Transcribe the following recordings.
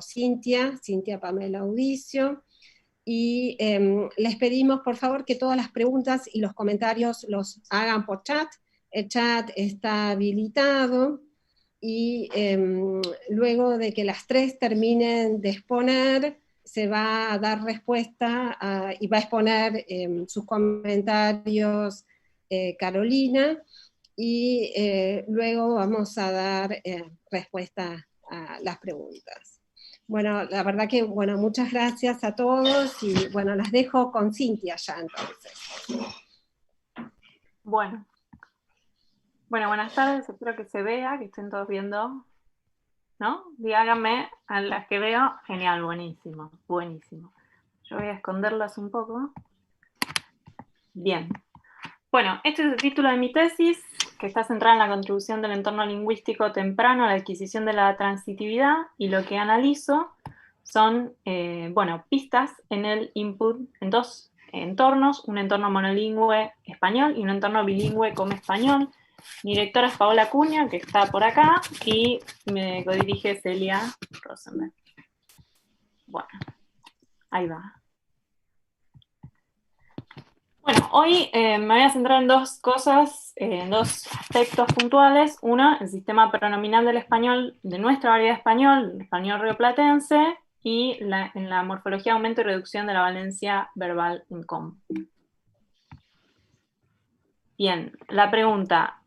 Cintia Pamela Audicio, y les pedimos por favor que todas las preguntas y los comentarios los hagan por chat. El chat está habilitado, y luego de que las tres terminen de exponer, se va a dar respuesta y va a exponer sus comentarios Carolina, y luego vamos a dar respuesta a las preguntas. Bueno, la verdad que, bueno, muchas gracias a todos, y bueno, las dejo con Cintia ya entonces. Bueno, buenas tardes, espero que se vea, que estén todos viendo, ¿no? Díganme a las que veo, genial, buenísimo, buenísimo. Yo voy a esconderlas un poco. Bien. Bueno, este es el título de mi tesis, que está centrada en la contribución del entorno lingüístico temprano a la adquisición de la transitividad, y lo que analizo son, pistas en el input en dos entornos, un entorno monolingüe español y un entorno bilingüe como español. Mi directora es Paola Acuña, que está por acá, y me codirige Celia Rosenberg. Bueno, ahí va. Bueno, hoy me voy a centrar en dos cosas, en dos aspectos puntuales. Uno, el sistema pronominal del español, de nuestra variedad español, el español rioplatense, y en la morfología, aumento y reducción de la valencia verbal en común. Bien, la pregunta.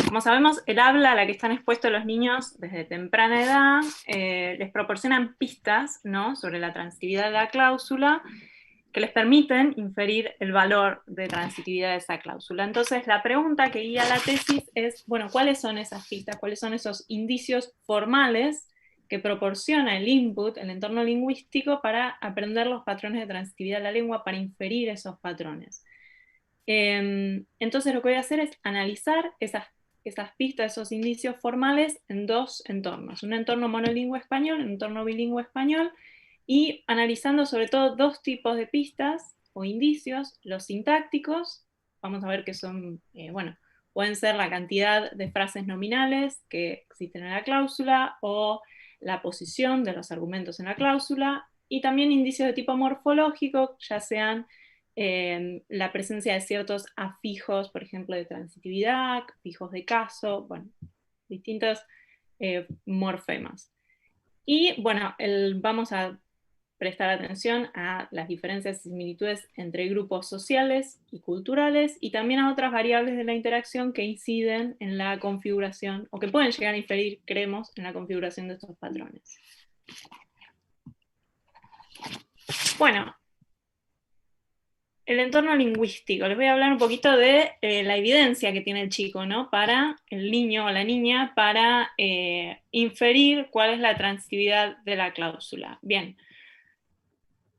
Como sabemos, el habla a la que están expuestos los niños desde temprana edad les proporcionan pistas, ¿no?, sobre la transitividad de la cláusula, que les permiten inferir el valor de transitividad de esa cláusula. Entonces, la pregunta que guía la tesis es, bueno, ¿cuáles son esas pistas? ¿Cuáles son esos indicios formales que proporciona el input, el entorno lingüístico, para aprender los patrones de transitividad de la lengua, para inferir esos patrones? Entonces, lo que voy a hacer es analizar esas pistas, esos indicios formales en dos entornos. Un entorno monolingüe español, un entorno bilingüe español, y analizando sobre todo dos tipos de pistas o indicios: los sintácticos, vamos a ver que son, pueden ser la cantidad de frases nominales que existen en la cláusula, o la posición de los argumentos en la cláusula, y también indicios de tipo morfológico, ya sean la presencia de ciertos afijos, por ejemplo, de transitividad, afijos de caso, bueno, distintos morfemas. Y bueno, vamos a prestar atención a las diferencias y similitudes entre grupos sociales y culturales, y también a otras variables de la interacción que inciden en la configuración, o que pueden llegar a inferir, creemos, en la configuración de estos patrones. Bueno, el entorno lingüístico. Les voy a hablar un poquito de la evidencia que tiene el chico, ¿no?, para el niño o la niña, para inferir cuál es la transitividad de la cláusula. Bien.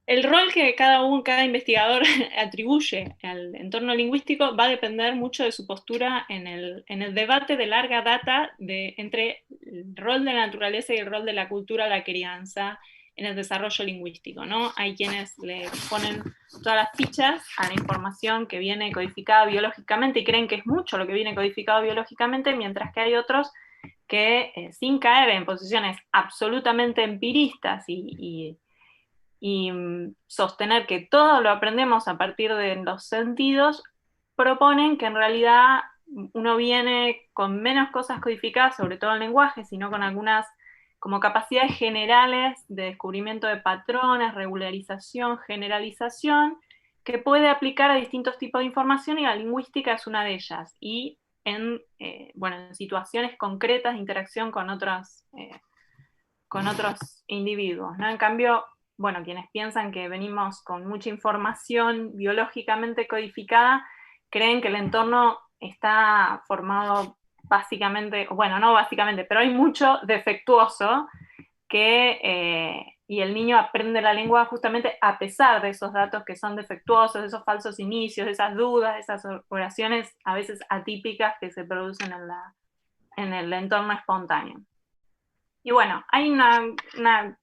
El rol que cada investigador atribuye al entorno lingüístico va a depender mucho de su postura en el debate de larga data entre el rol de la naturaleza y el rol de la cultura a la crianza en el desarrollo lingüístico, ¿no? Hay quienes le ponen todas las fichas a la información que viene codificada biológicamente y creen que es mucho lo que viene codificado biológicamente, mientras que hay otros que, sin caer en posiciones absolutamente empiristas y sostener que todo lo aprendemos a partir de los sentidos, proponen que en realidad uno viene con menos cosas codificadas, sobre todo en lenguaje, sino con algunas como capacidades generales de descubrimiento de patrones, regularización, generalización, que puede aplicar a distintos tipos de información, y la lingüística es una de ellas, y en situaciones concretas de interacción con otros individuos, ¿no? En cambio, quienes piensan que venimos con mucha información biológicamente codificada, creen que el entorno está formado básicamente, no básicamente, pero hay mucho defectuoso, y el niño aprende la lengua justamente a pesar de esos datos que son defectuosos, de esos falsos inicios, de esas dudas, de esas oraciones a veces atípicas que se producen en el entorno espontáneo. Y bueno, hay una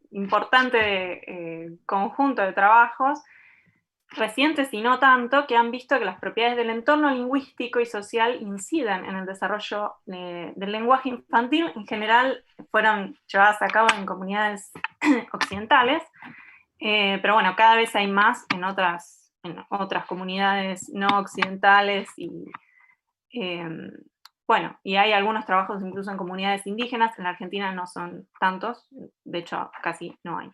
importante conjunto de trabajos recientes y no tanto, que han visto que las propiedades del entorno lingüístico y social inciden en el desarrollo del lenguaje infantil. En general fueron llevadas a cabo en comunidades occidentales, pero bueno, cada vez hay más en otras comunidades no occidentales bueno, y hay algunos trabajos incluso en comunidades indígenas. En la Argentina no son tantos, de hecho casi no hay.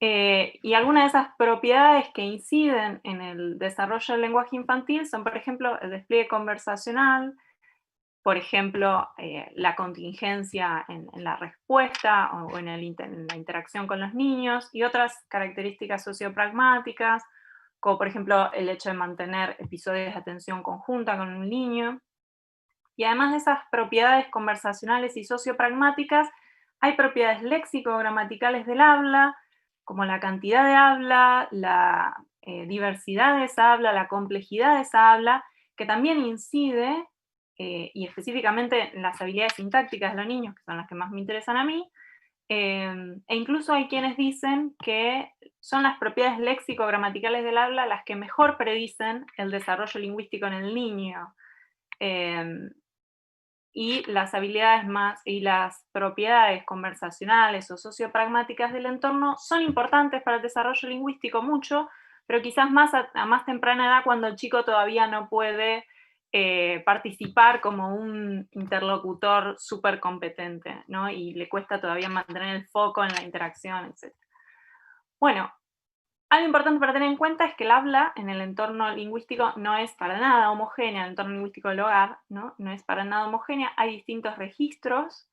Y algunas de esas propiedades que inciden en el desarrollo del lenguaje infantil son, por ejemplo, el despliegue conversacional, por ejemplo, la contingencia en la respuesta o en la interacción con los niños, y otras características sociopragmáticas, como por ejemplo el hecho de mantener episodios de atención conjunta con un niño. Y además de esas propiedades conversacionales y sociopragmáticas, hay propiedades léxico-gramaticales del habla, como la cantidad de habla, la diversidad de esa habla, la complejidad de esa habla, que también incide, y específicamente en las habilidades sintácticas de los niños, que son las que más me interesan a mí, e incluso hay quienes dicen que son las propiedades léxico-gramaticales del habla las que mejor predicen el desarrollo lingüístico en el niño. Y las habilidades y las propiedades conversacionales o sociopragmáticas del entorno son importantes para el desarrollo lingüístico mucho, pero quizás más a más temprana edad, cuando el chico todavía no puede participar como un interlocutor súper competente, ¿no? Y le cuesta todavía mantener el foco en la interacción, etc. Bueno, algo importante para tener en cuenta es que el habla en el entorno lingüístico no es para nada homogénea, el entorno lingüístico del hogar, ¿no? No es para nada homogénea, hay distintos registros.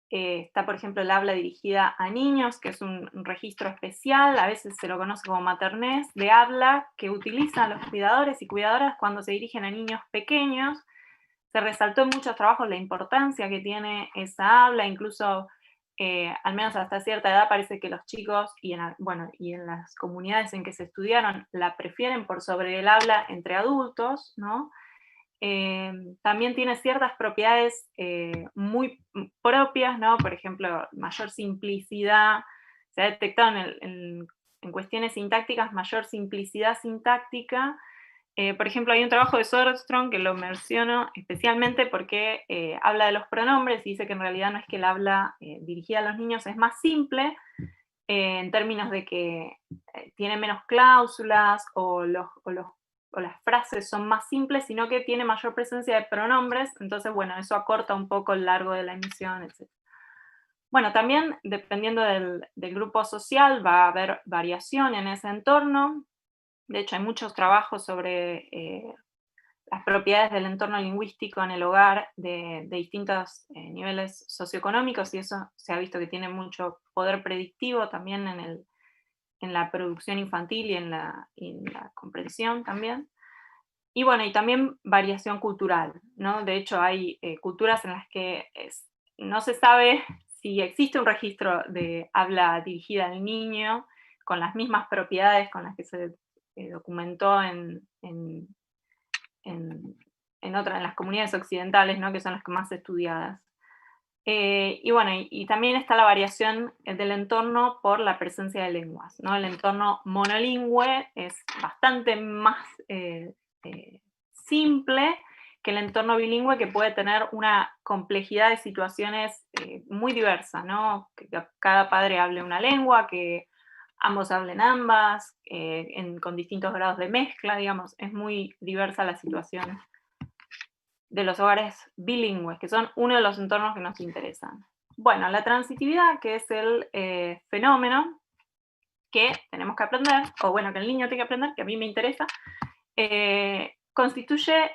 Está, por ejemplo, el habla dirigida a niños, que es un registro especial, a veces se lo conoce como maternés, de habla que utilizan los cuidadores y cuidadoras cuando se dirigen a niños pequeños. Se resaltó en muchos trabajos la importancia que tiene esa habla, incluso al menos hasta cierta edad parece que los chicos, y en las comunidades en que se estudiaron, la prefieren por sobre el habla entre adultos, ¿no? También tiene ciertas propiedades muy propias, ¿no? Por ejemplo, mayor simplicidad, se ha detectado en cuestiones sintácticas mayor simplicidad sintáctica. Por ejemplo, hay un trabajo de Söderström que lo menciono especialmente porque habla de los pronombres y dice que en realidad no es que el habla dirigida a los niños es más simple, en términos de que tiene menos cláusulas o las frases son más simples, sino que tiene mayor presencia de pronombres. Entonces, bueno, eso acorta un poco el largo de la emisión, etc. Bueno, también dependiendo del grupo social va a haber variación en ese entorno. De hecho, hay muchos trabajos sobre las propiedades del entorno lingüístico en el hogar de distintos niveles socioeconómicos, y eso se ha visto que tiene mucho poder predictivo también en la producción infantil y en la comprensión también. Y bueno, y también variación cultural, ¿no? De hecho, hay culturas en las que no se sabe si existe un registro de habla dirigida al niño con las mismas propiedades con las que se documentó en las comunidades occidentales, ¿no? Que son las que más estudiadas. Y bueno, y también está la variación del entorno por la presencia de lenguas, ¿no? El entorno monolingüe es bastante más simple que el entorno bilingüe, que puede tener una complejidad de situaciones muy diversa, ¿no? Que cada padre hable una lengua, que ambos hablen ambas, con distintos grados de mezcla, digamos, es muy diversa la situación de los hogares bilingües, que son uno de los entornos que nos interesan. Bueno, la transitividad, que es el fenómeno que tenemos que aprender, o bueno, que el niño tiene que aprender, que a mí me interesa, constituye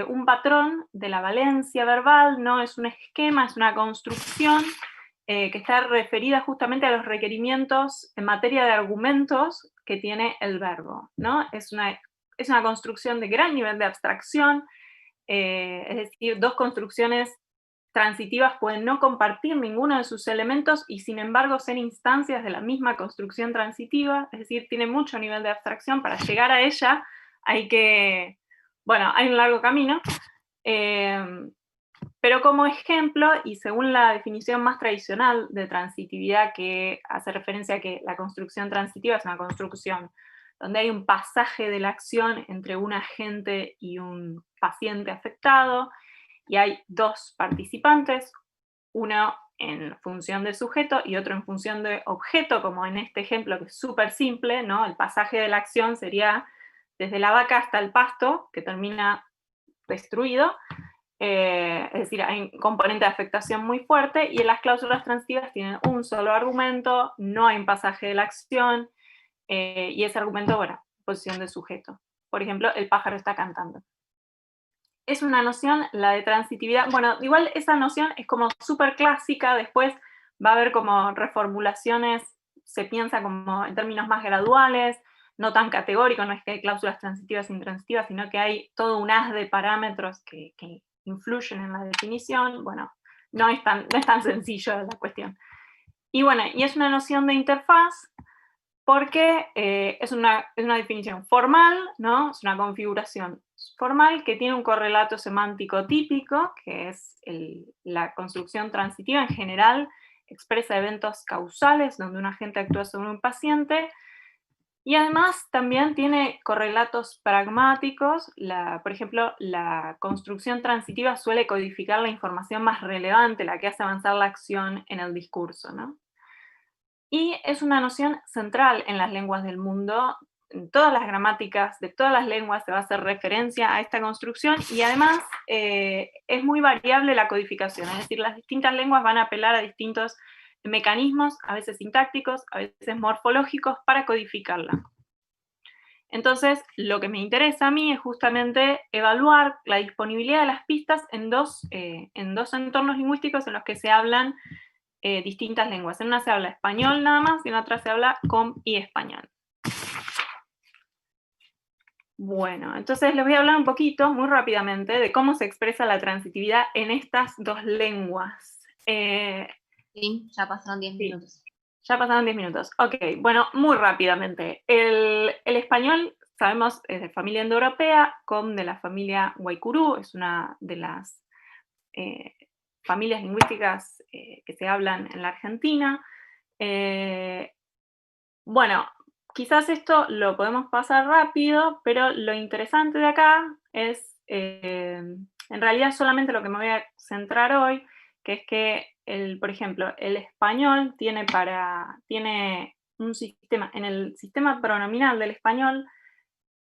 un patrón de la valencia verbal, no es un esquema, es una construcción que está referida justamente a los requerimientos en materia de argumentos que tiene el verbo, ¿no? Es una construcción de gran nivel de abstracción, es decir, dos construcciones transitivas pueden no compartir ninguno de sus elementos y sin embargo ser instancias de la misma construcción transitiva, es decir, tiene mucho nivel de abstracción. Para llegar a ella hay un largo camino, pero como ejemplo, y según la definición más tradicional de transitividad, que hace referencia a que la construcción transitiva es una construcción donde hay un pasaje de la acción entre un agente y un paciente afectado, y hay dos participantes, uno en función de sujeto y otro en función de objeto, como en este ejemplo que es súper simple, ¿no? El pasaje de la acción sería desde la vaca hasta el pasto, que termina destruido, es decir, hay un componente de afectación muy fuerte, y en las cláusulas transitivas tienen un solo argumento, no hay un pasaje de la acción, y ese argumento, bueno, posición de sujeto. Por ejemplo, el pájaro está cantando. Es una noción, la de transitividad, bueno, igual esa noción es como súper clásica, después va a haber como reformulaciones, se piensa como en términos más graduales, no tan categórico, no es que hay cláusulas transitivas e intransitivas, sino que hay todo un haz de parámetros que influyen en la definición. Bueno, no es tan sencillo la cuestión. Y bueno, y es una noción de interfaz porque es una definición formal, ¿no? Es una configuración formal que tiene un correlato semántico típico, que es la construcción transitiva en general, expresa eventos causales donde un agente actúa sobre un paciente, y además también tiene correlatos pragmáticos. Por ejemplo, la construcción transitiva suele codificar la información más relevante, la que hace avanzar la acción en el discurso, ¿no? Y es una noción central en las lenguas del mundo. En todas las gramáticas de todas las lenguas se va a hacer referencia a esta construcción, y además es muy variable la codificación, es decir, las distintas lenguas van a apelar a distintos mecanismos, a veces sintácticos, a veces morfológicos, para codificarla. Entonces, lo que me interesa a mí es justamente evaluar la disponibilidad de las pistas en dos entornos lingüísticos en los que se hablan distintas lenguas. En una se habla español nada más, y en otra se habla com y español. Bueno, entonces les voy a hablar un poquito, muy rápidamente, de cómo se expresa la transitividad en estas dos lenguas. Sí, ya pasaron 10 minutos. Ya pasaron 10 minutos. Ok, bueno, muy rápidamente. El español, sabemos, es de familia indoeuropea, com de la familia Guaycurú, es una de las familias lingüísticas que se hablan en la Argentina. Bueno, quizás esto lo podemos pasar rápido, pero lo interesante de acá es, en realidad solamente lo que me voy a centrar hoy, que es que, por ejemplo, el español tiene un sistema, en el sistema pronominal del español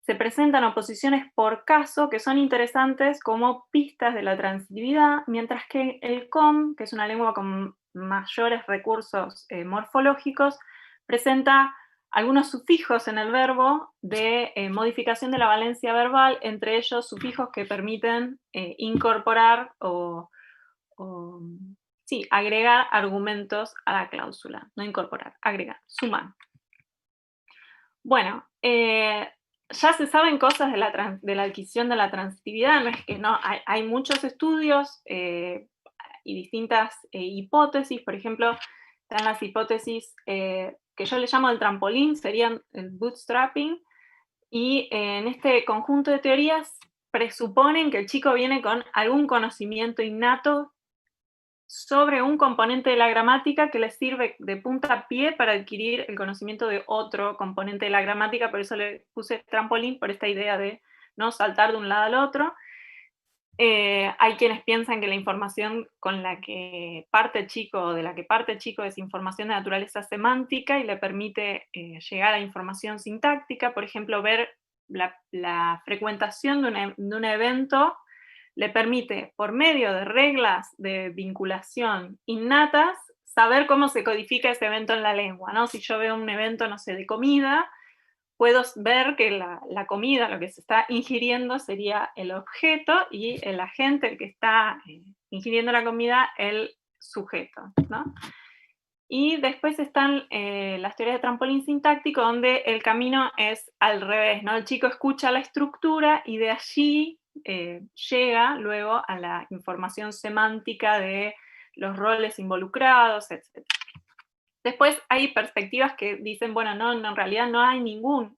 se presentan oposiciones por caso que son interesantes como pistas de la transitividad, mientras que el com, que es una lengua con mayores recursos morfológicos, presenta algunos sufijos en el verbo de modificación de la valencia verbal, entre ellos sufijos que permiten incorporar agregar argumentos a la cláusula. No incorporar, agregar, sumar. Bueno, ya se saben cosas de la adquisición de la transitividad, no es que no, hay muchos estudios y distintas hipótesis. Por ejemplo, están las hipótesis que yo le llamo el trampolín, serían el bootstrapping, y en este conjunto de teorías presuponen que el chico viene con algún conocimiento innato sobre un componente de la gramática que le sirve de puntapié para adquirir el conocimiento de otro componente de la gramática. Por eso le puse trampolín, por esta idea de no saltar de un lado al otro. Hay quienes piensan que la información con la que parte el chico, o de la que parte el chico, es información de naturaleza semántica y le permite llegar a información sintáctica. Por ejemplo, ver la frecuentación de un evento le permite, por medio de reglas de vinculación innatas, saber cómo se codifica ese evento en la lengua, ¿no? Si yo veo un evento, no sé, de comida, puedo ver que la comida, lo que se está ingiriendo, sería el objeto, y el agente, el que está ingiriendo la comida, el sujeto, ¿no? Y después están las teorías de trampolín sintáctico, donde el camino es al revés, ¿no? El chico escucha la estructura y de allí llega luego a la información semántica de los roles involucrados, etc. Después hay perspectivas que dicen, bueno, no, en realidad no hay ningún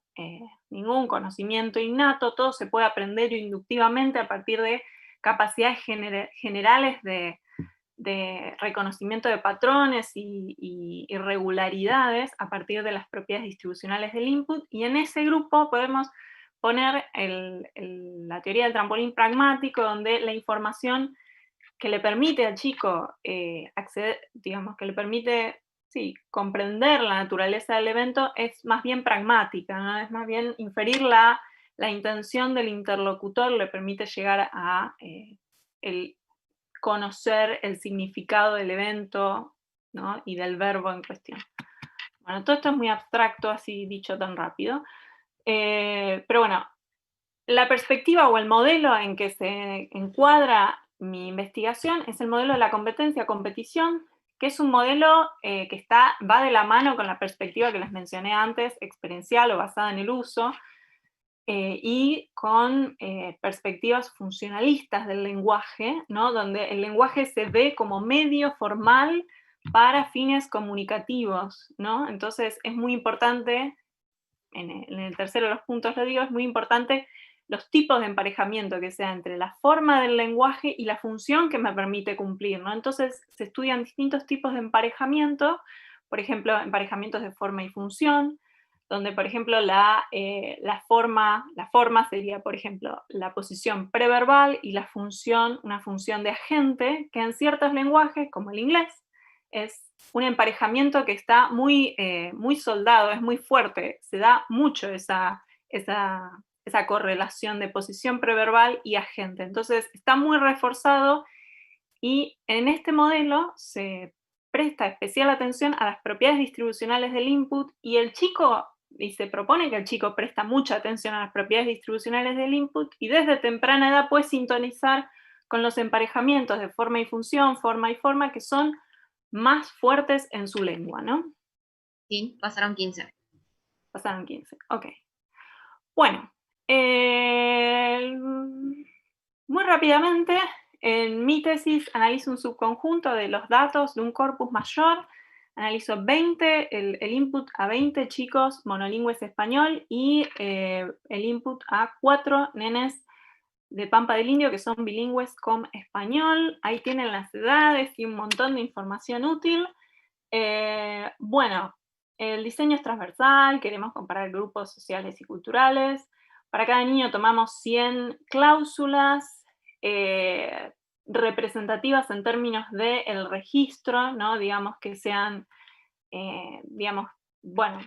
conocimiento innato, todo se puede aprender inductivamente a partir de capacidades generales de de reconocimiento de patrones y irregularidades a partir de las propiedades distribucionales del input, y en ese grupo podemos poner la teoría del trampolín pragmático, donde la información que le permite al chico acceder, digamos, que le permite comprender la naturaleza del evento es más bien pragmática, ¿no? Es más bien inferir la intención del interlocutor, le permite llegar a conocer el significado del evento, ¿no? Y del verbo en cuestión. Bueno, todo esto es muy abstracto, así dicho tan rápido, pero bueno, la perspectiva o el modelo en que se encuadra mi investigación es el modelo de la competencia-competición, que es un modelo que va de la mano con la perspectiva que les mencioné antes, experiencial o basada en el uso, y con perspectivas funcionalistas del lenguaje, ¿no? Donde el lenguaje se ve como medio formal para fines comunicativos, ¿no? Entonces es muy importante, en el tercero de los puntos lo digo, es muy importante los tipos de emparejamiento que sea entre la forma del lenguaje y la función que me permite cumplir, ¿no? Entonces se estudian distintos tipos de emparejamiento, por ejemplo, emparejamientos de forma y función, donde, por ejemplo, la forma sería, por ejemplo, la posición preverbal y la función, una función de agente, que en ciertos lenguajes, como el inglés, es un emparejamiento que está muy soldado, es muy fuerte, se da mucho esa correlación de posición preverbal y agente. Entonces está muy reforzado, y en este modelo se presta especial atención a las propiedades distribucionales del input, y se propone que el chico presta mucha atención a las propiedades distribucionales del input, y desde temprana edad puede sintonizar con los emparejamientos de forma y función, forma y forma, que son más fuertes en su lengua, ¿no? Sí, pasaron 15. Pasaron 15, ok. Bueno, muy rápidamente, en mi tesis analizo un subconjunto de los datos de un corpus mayor, analizo el input a 20 chicos monolingües español y el input a 4 nenes de Pampa del Indio que son bilingües con español. Ahí tienen las edades y un montón de información útil. Bueno, el diseño es transversal, queremos comparar grupos sociales y culturales. Para cada niño tomamos 100 cláusulas representativas en términos del registro, ¿no? Digamos que sean, bueno,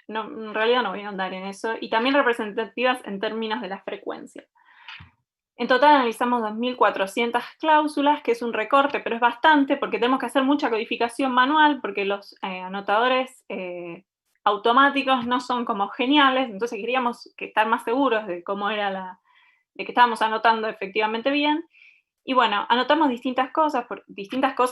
no, en realidad no voy a andar en eso, y también representativas en términos de la frecuencia. En total analizamos 2.400 cláusulas, que es un recorte, pero es bastante porque tenemos que hacer mucha codificación manual, porque los anotadores automáticos no son como geniales, entonces queríamos estar más seguros de cómo era de que estábamos anotando efectivamente bien. Y bueno, anotamos distintas cosas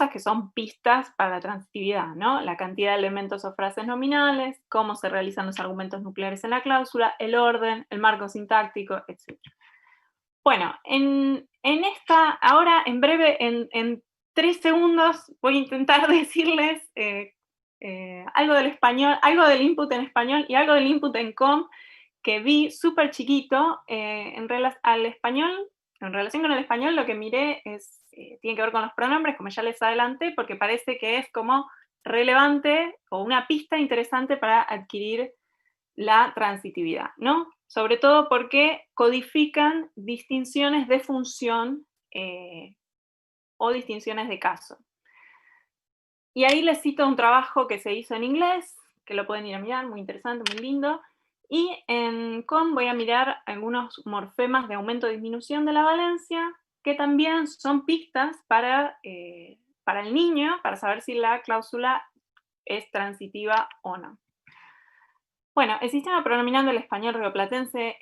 que son pistas para la transitividad, ¿no? La cantidad de elementos o frases nominales, cómo se realizan los argumentos nucleares en la cláusula, el orden, el marco sintáctico, etc. Bueno, ahora en breve, en 3 segundos, voy a intentar decirles algo del español, algo del input en español y algo del input en com que vi súper chiquito en relación con el español. Lo que miré tiene que ver con los pronombres, como ya les adelanté, porque parece que es como relevante o una pista interesante para adquirir la transitividad, ¿no? Sobre todo porque codifican distinciones de función o distinciones de caso. Y ahí les cito un trabajo que se hizo en inglés, que lo pueden ir a mirar, muy interesante, muy lindo. Y en com voy a mirar algunos morfemas de aumento o disminución de la valencia, que también son pistas para el niño, para saber si la cláusula es transitiva o no. Bueno, el sistema pronominal del español rioplatense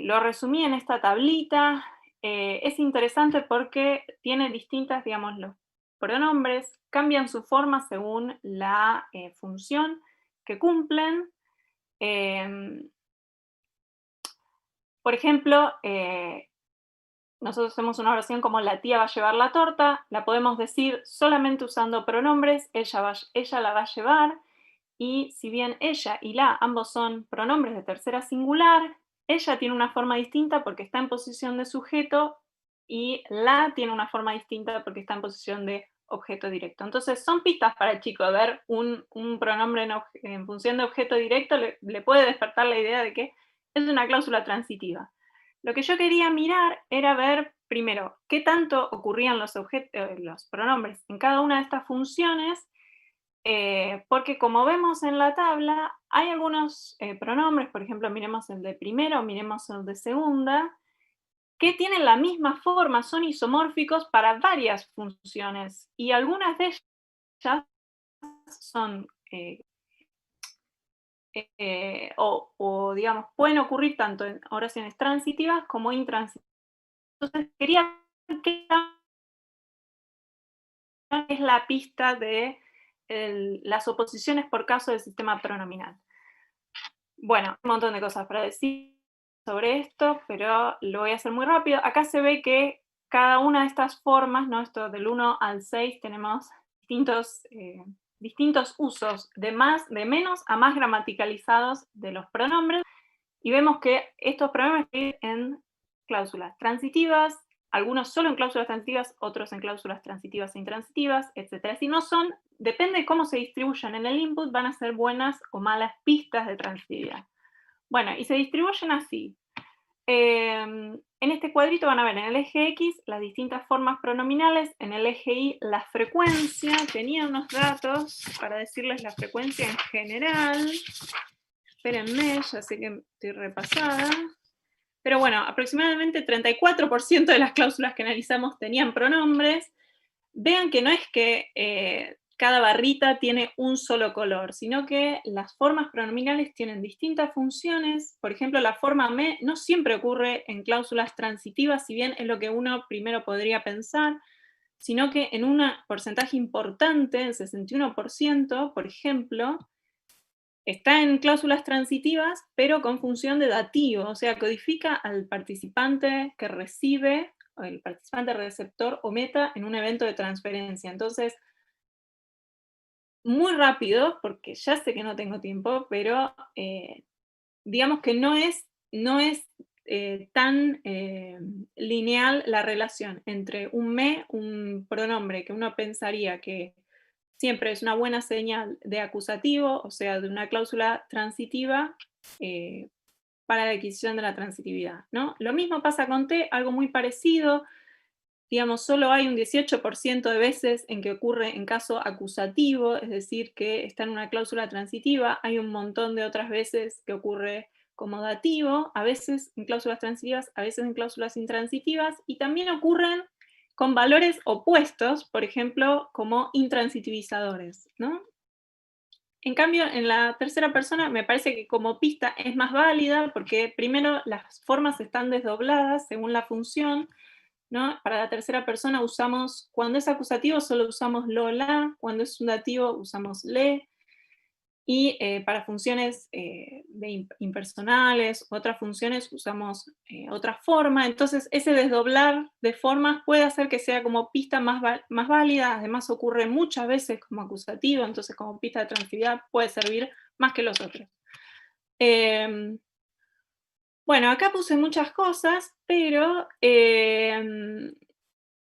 lo resumí en esta tablita. Es interesante porque tiene distintas, digamos, los pronombres cambian su forma según la función que cumplen. Por ejemplo, nosotros hacemos una oración como la tía va a llevar la torta, la podemos decir solamente usando pronombres, ella la va a llevar. Y si bien ella y la ambos son pronombres de tercera singular, ella tiene una forma distinta porque está en posición de sujeto y la tiene una forma distinta porque está en posición de objeto directo. Entonces son pistas para el chico. Ver un pronombre en función de objeto directo le puede despertar la idea de que es una cláusula transitiva. Lo que yo quería mirar era ver, primero, qué tanto ocurrían los pronombres en cada una de estas funciones, porque como vemos en la tabla, hay algunos pronombres, por ejemplo, miremos el de primera o miremos el de segunda, que tienen la misma forma, son isomórficos para varias funciones, y algunas de ellas son, digamos, pueden ocurrir tanto en oraciones transitivas como intransitivas. Entonces, quería que es la pista de las oposiciones por caso del sistema pronominal. Bueno, un montón de cosas para decir sobre esto, pero lo voy a hacer muy rápido. Acá se ve que cada una de estas formas, ¿no? Esto del 1 al 6, tenemos distintos usos, de menos a más gramaticalizados de los pronombres, y vemos que estos pronombres están en cláusulas transitivas, algunos solo en cláusulas transitivas, otros en cláusulas transitivas e intransitivas, etc. Si no son, depende de cómo se distribuyan en el input, van a ser buenas o malas pistas de transitividad. Bueno, y se distribuyen así. En este cuadrito van a ver en el eje X las distintas formas pronominales, en el eje Y la frecuencia. Tenía unos datos para decirles la frecuencia en general. Espérenme, ya sé que estoy repasada. Pero bueno, aproximadamente 34% de las cláusulas que analizamos tenían pronombres. Vean que no es que cada barrita tiene un solo color, sino que las formas pronominales tienen distintas funciones. Por ejemplo, la forma me no siempre ocurre en cláusulas transitivas, si bien es lo que uno primero podría pensar, sino que en un porcentaje importante, el 61%, por ejemplo, está en cláusulas transitivas, pero con función de dativo, o sea, codifica al participante que recibe, o el participante receptor o meta en un evento de transferencia. Entonces, muy rápido, porque ya sé que no tengo tiempo, pero digamos que no es tan lineal la relación entre un pronombre que uno pensaría que siempre es una buena señal de acusativo, o sea, de una cláusula transitiva, para la adquisición de la transitividad, ¿no? Lo mismo pasa con T, algo muy parecido. Digamos, solo hay un 18% de veces en que ocurre en caso acusativo, es decir, que está en una cláusula transitiva. Hay un montón de otras veces que ocurre como dativo, a veces en cláusulas transitivas, a veces en cláusulas intransitivas, y también ocurren con valores opuestos, por ejemplo, como intransitivizadores, ¿no? En cambio, en la tercera persona me parece que como pista es más válida, porque primero las formas están desdobladas según la función, ¿no? Para la tercera persona usamos, cuando es acusativo solo usamos lo, la, cuando es un dativo usamos le, y para funciones impersonales, otras funciones usamos otra forma. Entonces ese desdoblar de formas puede hacer que sea como pista más válida, además ocurre muchas veces como acusativo, entonces como pista de transitividad puede servir más que los otros. Bueno, acá puse muchas cosas, pero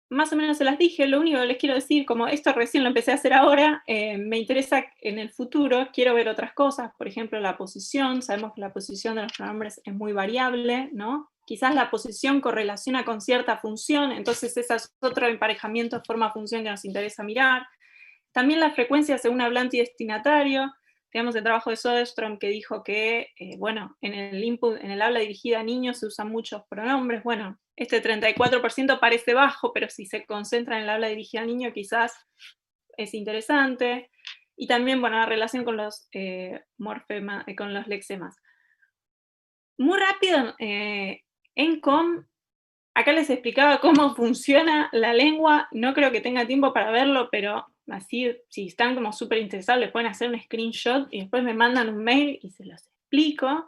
más o menos se las dije. Lo único que les quiero decir, como esto recién lo empecé a hacer ahora, me interesa en el futuro, quiero ver otras cosas, por ejemplo la posición. Sabemos que la posición de los pronombres es muy variable, ¿no? Quizás la posición correlaciona con cierta función, entonces ese es otro emparejamiento forma-función que nos interesa mirar. También la frecuencia según hablante y destinatario. Tenemos el trabajo de Söderström que dijo que, bueno, en el input, en el habla dirigida a niños se usan muchos pronombres. Bueno, este 34% parece bajo, pero si se concentra en el habla dirigida a niño quizás es interesante. Y también, bueno, la relación con los morfemas, con los lexemas. Muy rápido, en com, acá les explicaba cómo funciona la lengua. No creo que tenga tiempo para verlo, pero así, si están como súper interesados, les pueden hacer un screenshot y después me mandan un mail y se los explico.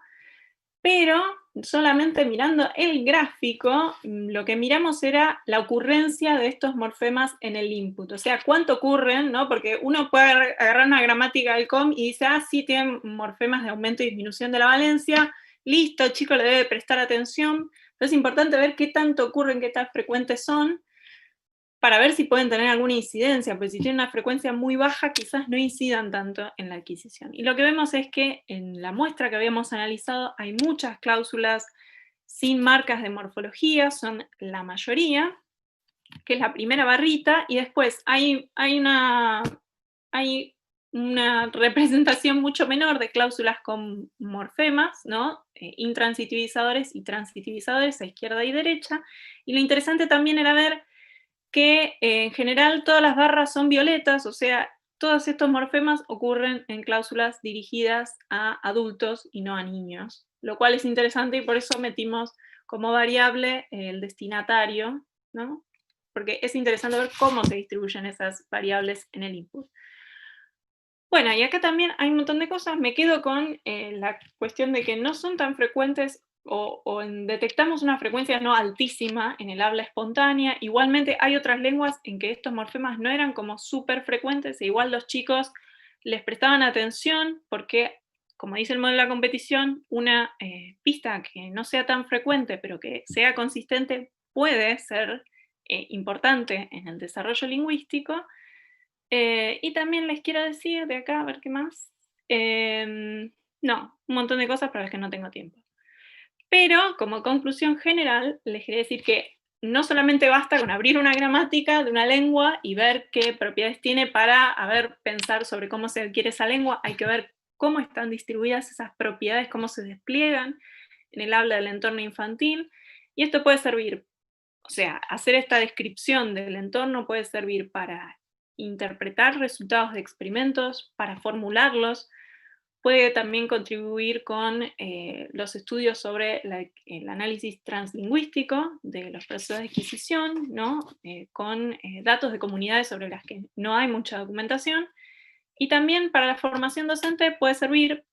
Pero solamente mirando el gráfico, lo que miramos era la ocurrencia de estos morfemas en el input. O sea, cuánto ocurren, ¿no? Porque uno puede agarrar una gramática del com y dice, ah, sí, tienen morfemas de aumento y disminución de la valencia. Listo, chico, le debe prestar atención. Entonces es importante ver qué tanto ocurren, qué tan frecuentes son, para ver si pueden tener alguna incidencia, porque si tienen una frecuencia muy baja, quizás no incidan tanto en la adquisición. Y lo que vemos es que en la muestra que habíamos analizado hay muchas cláusulas sin marcas de morfología, son la mayoría, que es la primera barrita, y después hay una representación mucho menor de cláusulas con morfemas, ¿no? Intransitivizadores y transitivizadores a izquierda y derecha, y lo interesante también era ver que en general todas las barras son violetas, o sea, todos estos morfemas ocurren en cláusulas dirigidas a adultos y no a niños, lo cual es interesante y por eso metimos como variable el destinatario, ¿no? Porque es interesante ver cómo se distribuyen esas variables en el input. Bueno, y acá también hay un montón de cosas. Me quedo con la cuestión de que no son tan frecuentes detectamos una frecuencia no altísima en el habla espontánea. Igualmente hay otras lenguas en que estos morfemas no eran como súper frecuentes, e igual los chicos les prestaban atención porque, como dice el modelo de la competición, una pista que no sea tan frecuente pero que sea consistente puede ser importante en el desarrollo lingüístico. Y también les quiero decir de acá, a ver qué más. No, un montón de cosas para las que no tengo tiempo. Pero, como conclusión general, les quería decir que no solamente basta con abrir una gramática de una lengua y ver qué propiedades tiene para pensar sobre cómo se adquiere esa lengua, hay que ver cómo están distribuidas esas propiedades, cómo se despliegan en el habla del entorno infantil, y esto puede servir, o sea, hacer esta descripción del entorno puede servir para interpretar resultados de experimentos, para formularlos, puede también contribuir con los estudios sobre el análisis translingüístico de los procesos de adquisición, ¿no? Con datos de comunidades sobre las que no hay mucha documentación, y también para la formación docente puede servir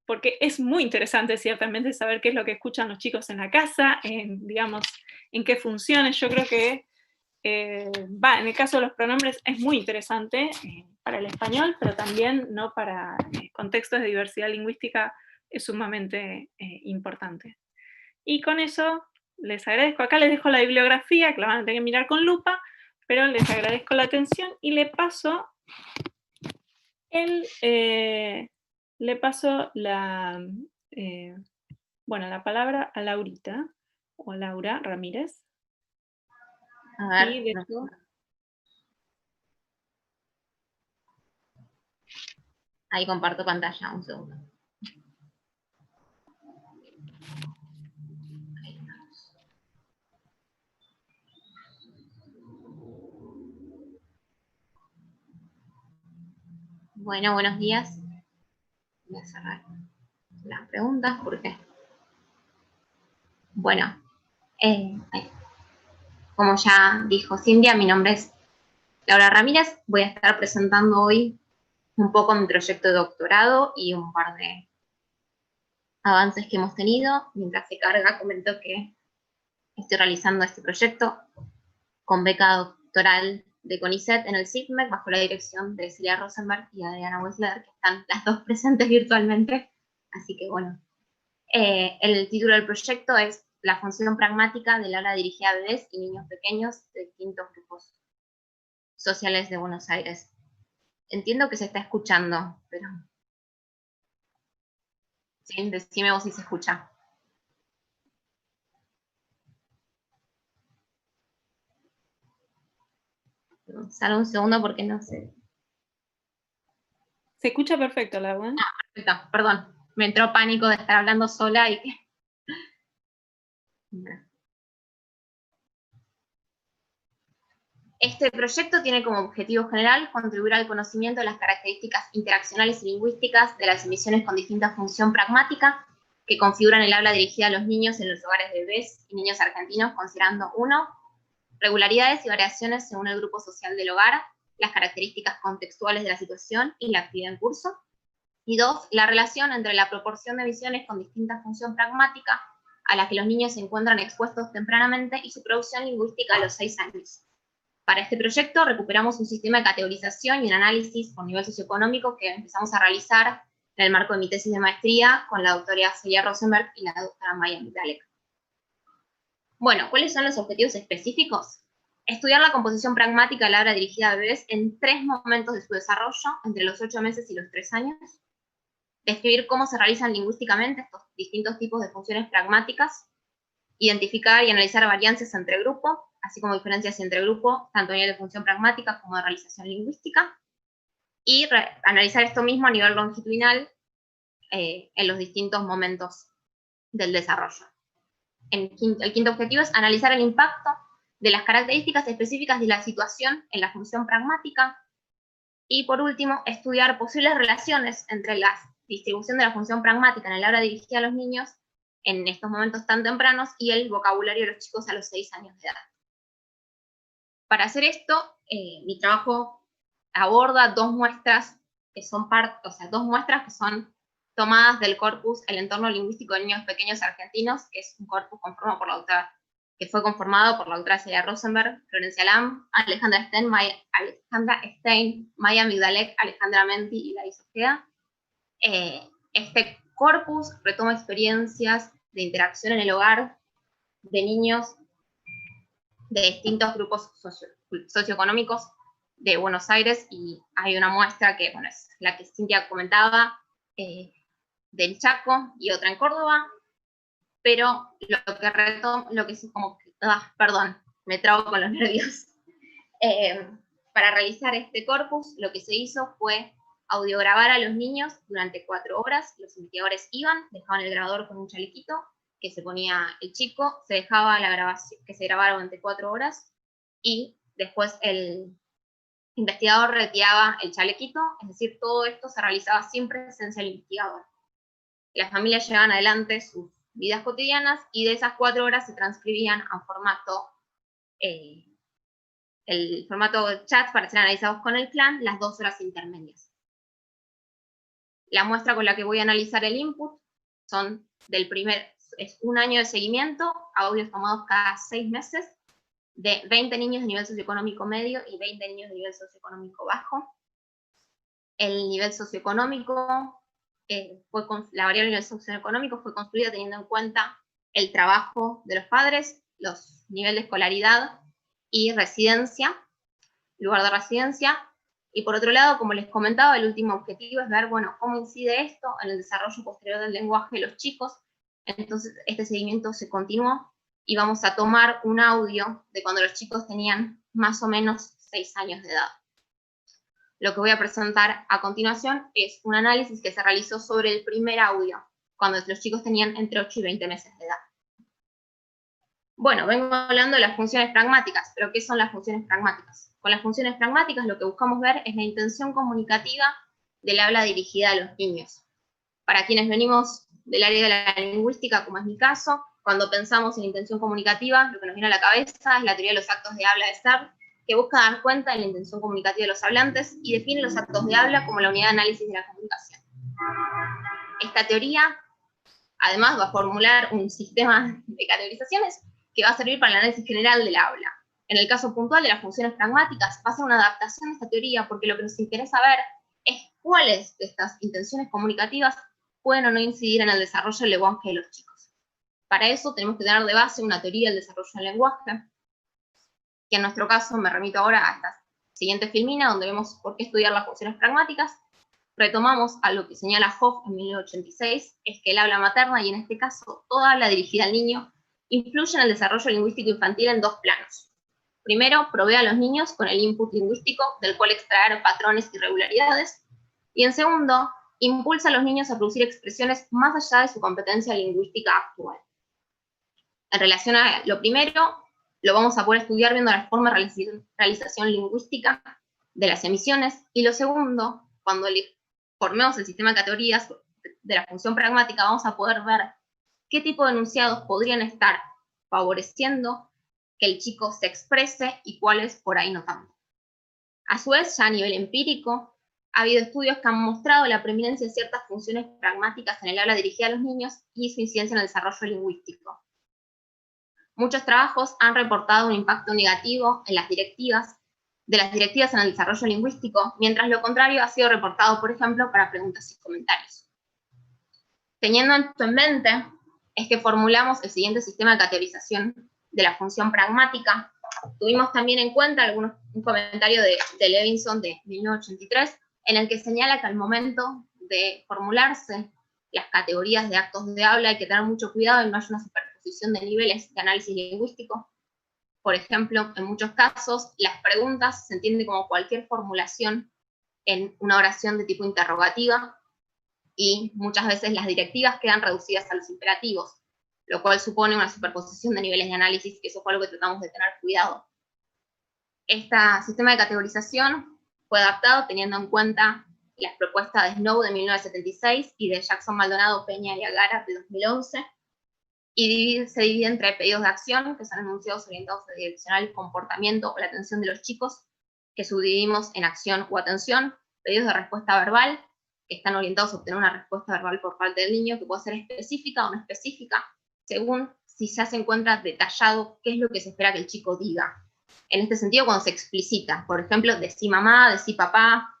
porque es muy interesante ciertamente saber qué es lo que escuchan los chicos en la casa, digamos, en qué funciones. Yo creo que en el caso de los pronombres es muy interesante para el español, pero también no para contextos de diversidad lingüística es sumamente importante. Y con eso les agradezco. Acá les dejo la bibliografía, que la van a tener que mirar con lupa, pero les agradezco la atención y le paso la palabra a Laurita, o Laura Ramírez. A ver, Y de hecho, ahí comparto pantalla, un segundo. Bueno, buenos días. Voy a cerrar las preguntas porque, bueno, como ya dijo Cintia, mi nombre es Laura Ramírez. Voy a estar presentando hoy un poco mi proyecto de doctorado y un par de avances que hemos tenido. Mientras se carga, comento que estoy realizando este proyecto con beca doctoral de CONICET en el CIFMEC, bajo la dirección de Celia Rosenberg y Adriana Wessler, que están las dos presentes virtualmente. Así que bueno, el título del proyecto es La función pragmática del aula dirigida a bebés y niños pequeños de distintos grupos sociales de Buenos Aires. Entiendo que se está escuchando, pero sí, decime vos si se escucha. Salgo un segundo porque no sé. se escucha perfecto, Laura. Perfecto, perdón. Me entró pánico de estar hablando sola y que... Este proyecto tiene como objetivo general contribuir al conocimiento de las características interaccionales y lingüísticas de las emisiones con distinta función pragmática que configuran el habla dirigida a los niños en los hogares de bebés y niños argentinos, considerando 1. Regularidades y variaciones según el grupo social del hogar, las características contextuales de la situación y la actividad en curso. Y 2. La relación entre la proporción de emisiones con distinta función pragmática a la que los niños se encuentran expuestos tempranamente y su producción lingüística a los 6 años. Para este proyecto recuperamos un sistema de categorización y un análisis por nivel socioeconómico que empezamos a realizar en el marco de mi tesis de maestría con la doctora Celia Rosenberg y la doctora Maya Mitalek. Bueno, ¿cuáles son los objetivos específicos? Estudiar la composición pragmática del habla dirigida a bebés en 3 momentos de su desarrollo, entre los 8 meses y los 3 años. Describir cómo se realizan lingüísticamente estos distintos tipos de funciones pragmáticas. Identificar y analizar varianzas entre grupos, así como diferencias entre grupos, tanto a nivel de función pragmática como de realización lingüística. Y analizar esto mismo a nivel longitudinal en los distintos momentos del desarrollo. El quinto objetivo es analizar el impacto de las características específicas de la situación en la función pragmática. Y por último, estudiar posibles relaciones entre la distribución de la función pragmática en el habla dirigida a los niños en estos momentos tan tempranos y el vocabulario de los chicos a los 6 años de edad. Para hacer esto, mi trabajo aborda 2 muestras que son tomadas del corpus El entorno lingüístico de niños pequeños argentinos, que es un corpus que fue conformado por la doctora Celia Rosenberg, Florencia Lam, Alejandra Stein, Maya Migdalek, Alejandra Menti y Laís Ojeda. Este corpus retoma experiencias de interacción en el hogar de niños de distintos grupos socioeconómicos de Buenos Aires, y hay una muestra que, bueno, es la que Cintia comentaba, del Chaco, y otra en Córdoba, pero me trabo con los nervios. Para realizar este corpus, lo que se hizo fue audiograbar a los niños durante 4 horas. Los investigadores dejaban el grabador con un chalequito que se ponía el chico, se dejaba la grabación, que se grabara durante 4 horas, y después el investigador retiraba el chalequito, es decir, todo esto se realizaba sin presencia del investigador. Las familias llevaban adelante sus vidas cotidianas, y de esas 4 horas se transcribían a el formato chat para ser analizados con el clan las 2 horas intermedias. La muestra con la que voy a analizar el input es 1 año de seguimiento, audios tomados cada 6 meses, de 20 niños de nivel socioeconómico medio y 20 niños de nivel socioeconómico bajo. El nivel socioeconómico, la variable del nivel socioeconómico fue construida teniendo en cuenta el trabajo de los padres, los niveles de escolaridad y residencia, lugar de residencia. Y por otro lado, como les comentaba, el último objetivo es ver, bueno, cómo incide esto en el desarrollo posterior del lenguaje de los chicos. Entonces, este seguimiento se continuó, y vamos a tomar un audio de cuando los chicos tenían más o menos 6 años de edad. Lo que voy a presentar a continuación es un análisis que se realizó sobre el primer audio, cuando los chicos tenían entre 8 y 20 meses de edad. Bueno, vengo hablando de las funciones pragmáticas, pero ¿qué son las funciones pragmáticas? Con las funciones pragmáticas lo que buscamos ver es la intención comunicativa del habla dirigida a los niños. Para quienes venimos del área de la lingüística, como es mi caso, cuando pensamos en intención comunicativa, lo que nos viene a la cabeza es la teoría de los actos de habla de Stern, que busca dar cuenta de la intención comunicativa de los hablantes y define los actos de habla como la unidad de análisis de la comunicación. Esta teoría, además, va a formular un sistema de categorizaciones que va a servir para el análisis general del habla. En el caso puntual de las funciones pragmáticas, va a ser una adaptación de esta teoría, porque lo que nos interesa ver es cuáles de estas intenciones comunicativas pueden o no incidir en el desarrollo del lenguaje de los chicos. Para eso tenemos que tener de base una teoría del desarrollo del lenguaje, que en nuestro caso me remito ahora a esta siguiente filmina, donde vemos por qué estudiar las funciones pragmáticas. Retomamos a lo que señala Hoff en 1986, es que el habla materna, y en este caso toda habla dirigida al niño, influye en el desarrollo lingüístico infantil en 2 planos. Primero, provee a los niños con el input lingüístico del cual extraer patrones y regularidades, y en segundo, impulsa a los niños a producir expresiones más allá de su competencia lingüística actual. En relación a lo primero, lo vamos a poder estudiar viendo la forma de realización lingüística de las emisiones, y lo segundo, cuando formemos el sistema de categorías de la función pragmática, vamos a poder ver qué tipo de enunciados podrían estar favoreciendo que el chico se exprese y cuáles por ahí no tanto. A su vez, ya a nivel empírico, ha habido estudios que han mostrado la preeminencia de ciertas funciones pragmáticas en el habla dirigida a los niños y su incidencia en el desarrollo lingüístico. Muchos trabajos han reportado un impacto negativo en las directivas en el desarrollo lingüístico, mientras lo contrario ha sido reportado, por ejemplo, para preguntas y comentarios. Teniendo esto en mente, es que formulamos el siguiente sistema de categorización de la función pragmática. Tuvimos también en cuenta un comentario de Levinson de 1983, en el que señala que al momento de formularse las categorías de actos de habla hay que tener mucho cuidado y no haya una superposición de niveles de análisis lingüístico. Por ejemplo, en muchos casos, las preguntas se entienden como cualquier formulación en una oración de tipo interrogativa, y muchas veces las directivas quedan reducidas a los imperativos, lo cual supone una superposición de niveles de análisis, que eso fue algo que tratamos de tener cuidado. Este sistema de categorización fue adaptado teniendo en cuenta las propuestas de Snow de 1976 y de Jackson, Maldonado, Peña y Agara de 2011, y se divide entre pedidos de acción, que son enunciados orientados a direccionar el comportamiento o la atención de los chicos, que subdividimos en acción o atención, pedidos de respuesta verbal, que están orientados a obtener una respuesta verbal por parte del niño, que puede ser específica o no específica, según si ya se encuentra detallado qué es lo que se espera que el chico diga. En este sentido, cuando se explicita, por ejemplo, decí mamá, decí papá.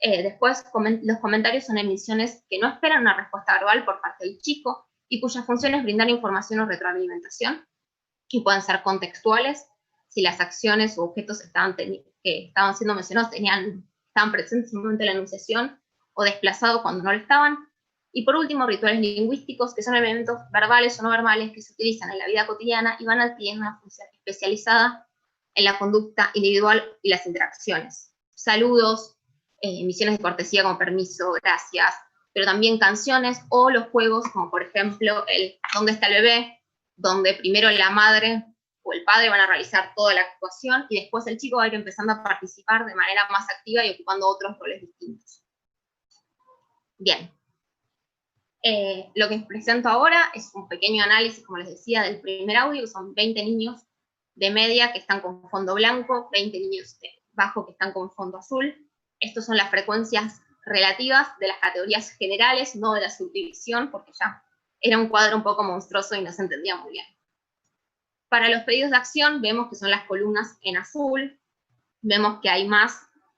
Después, los comentarios son emisiones que no esperan una respuesta verbal por parte del chico, y cuya función es brindar información o retroalimentación, y pueden ser contextuales, si las acciones o objetos que estaban siendo mencionados estaban presentes en el momento de la enunciación, o desplazados cuando no lo estaban. Y por último, rituales lingüísticos, que son elementos verbales o no verbales que se utilizan en la vida cotidiana y van adquiriendo una función especializada en la conducta individual y las interacciones. Saludos, emisiones de cortesía como permiso, gracias, pero también canciones o los juegos, como por ejemplo el ¿dónde está el bebé?, donde primero la madre o el padre van a realizar toda la actuación y después el chico va a ir empezando a participar de manera más activa y ocupando otros roles distintos. Bien. Lo que les presento ahora es un pequeño análisis, como les decía, del primer audio, que son 20 niños de media que están con fondo blanco, 20 niños de bajo que están con fondo azul. Estas son las frecuencias relativas de las categorías generales, no de la subdivisión, porque ya era un cuadro un poco monstruoso y no se entendía muy bien. Para los pedidos de acción vemos que son las columnas en azul, vemos que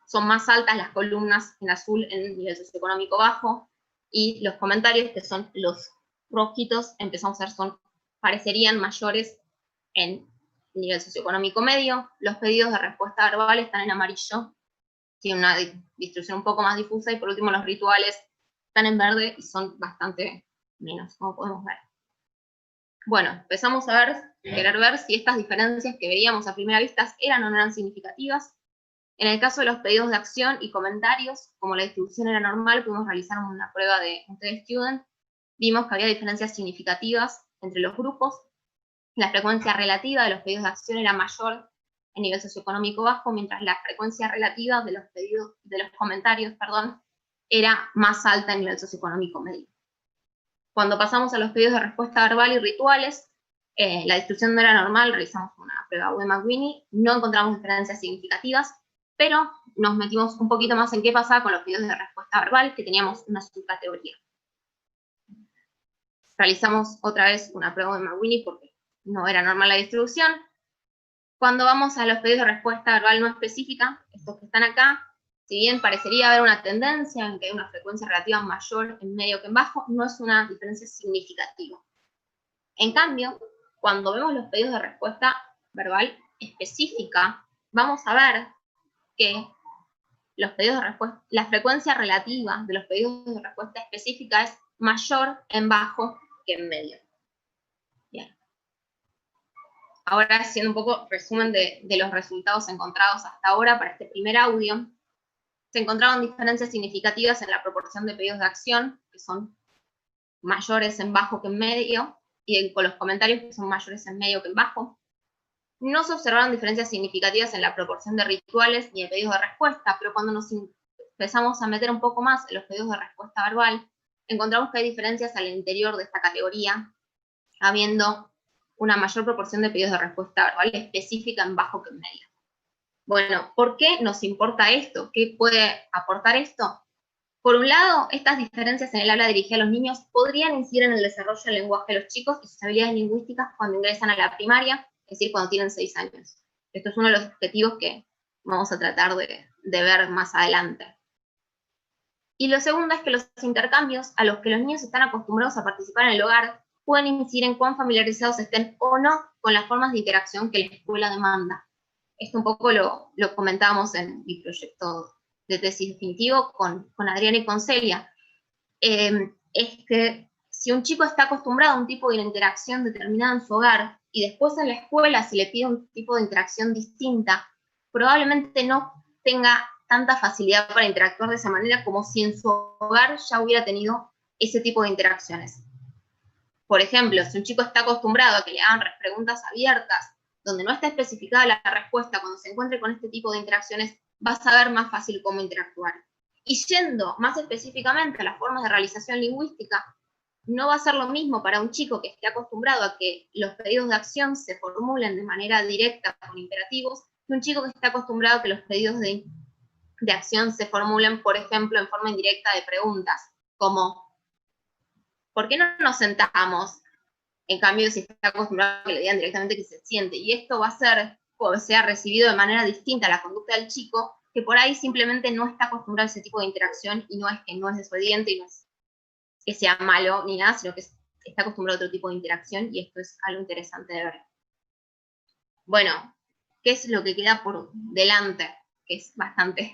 son más altas las columnas en azul en el nivel socioeconómico bajo, y los comentarios, que son los rojitos, empezamos a ver parecerían mayores en el nivel socioeconómico medio. Los pedidos de respuesta verbal están en amarillo, tienen una distribución un poco más difusa, y por último los rituales están en verde y son bastante menos, como podemos ver. Bueno, empezamos a querer ver si estas diferencias que veíamos a primera vista eran o no eran significativas. En el caso de los pedidos de acción y comentarios, como la distribución era normal, pudimos realizar una prueba de un test student, vimos que había diferencias significativas entre los grupos. La frecuencia relativa de los pedidos de acción era mayor en nivel socioeconómico bajo, mientras la frecuencia relativa de los comentarios, era más alta en nivel socioeconómico medio. Cuando pasamos a los pedidos de respuesta verbal y rituales, la distribución no era normal, realizamos una prueba Webb-McWhinney, no encontramos diferencias significativas, pero nos metimos un poquito más en qué pasaba con los pedidos de respuesta verbal, que teníamos una subcategoría. Realizamos otra vez una prueba Webb-McWhinney porque no era normal la distribución. Cuando vamos a los pedidos de respuesta verbal no específica, estos que están acá, si bien parecería haber una tendencia en que hay una frecuencia relativa mayor en medio que en bajo, no es una diferencia significativa. En cambio, cuando vemos los pedidos de respuesta verbal específica, vamos a ver que la frecuencia relativa de los pedidos de respuesta específica es mayor en bajo que en medio. Bien. Ahora, haciendo un poco resumen de los resultados encontrados hasta ahora para este primer audio, se encontraron diferencias significativas en la proporción de pedidos de acción, que son mayores en bajo que en medio, y con los comentarios, que son mayores en medio que en bajo. No se observaron diferencias significativas en la proporción de rituales ni de pedidos de respuesta, pero cuando nos empezamos a meter un poco más en los pedidos de respuesta verbal, encontramos que hay diferencias al interior de esta categoría, habiendo una mayor proporción de pedidos de respuesta verbal específica en bajo que en medio. Bueno, ¿por qué nos importa esto? ¿Qué puede aportar esto? Por un lado, estas diferencias en el habla dirigida a los niños podrían incidir en el desarrollo del lenguaje de los chicos y sus habilidades lingüísticas cuando ingresan a la primaria, es decir, cuando tienen 6 años. Esto es uno de los objetivos que vamos a tratar de ver más adelante. Y lo segundo es que los intercambios a los que los niños están acostumbrados a participar en el hogar pueden incidir en cuán familiarizados estén o no con las formas de interacción que la escuela demanda. Esto un poco lo comentábamos en mi proyecto de tesis definitivo con Adriana y con Celia. Es que si un chico está acostumbrado a un tipo de interacción determinada en su hogar y después en la escuela se le pide un tipo de interacción distinta, probablemente no tenga tanta facilidad para interactuar de esa manera como si en su hogar ya hubiera tenido ese tipo de interacciones. Por ejemplo, si un chico está acostumbrado a que le hagan preguntas abiertas, donde no está especificada la respuesta, cuando se encuentre con este tipo de interacciones, va a saber más fácil cómo interactuar. Y yendo más específicamente a las formas de realización lingüística, no va a ser lo mismo para un chico que esté acostumbrado a que los pedidos de acción se formulen de manera directa con imperativos, que un chico que esté acostumbrado a que los pedidos de acción se formulen, por ejemplo, en forma indirecta de preguntas, como ¿por qué no nos sentamos? En cambio, si está acostumbrado a que le digan directamente que se siente, y esto va a ser, o sea, recibido de manera distinta a la conducta del chico, que por ahí simplemente no está acostumbrado a ese tipo de interacción, y no es que no es desobediente, y no es que sea malo ni nada, sino que está acostumbrado a otro tipo de interacción, y esto es algo interesante de ver. Bueno, ¿qué es lo que queda por delante? Que es bastante.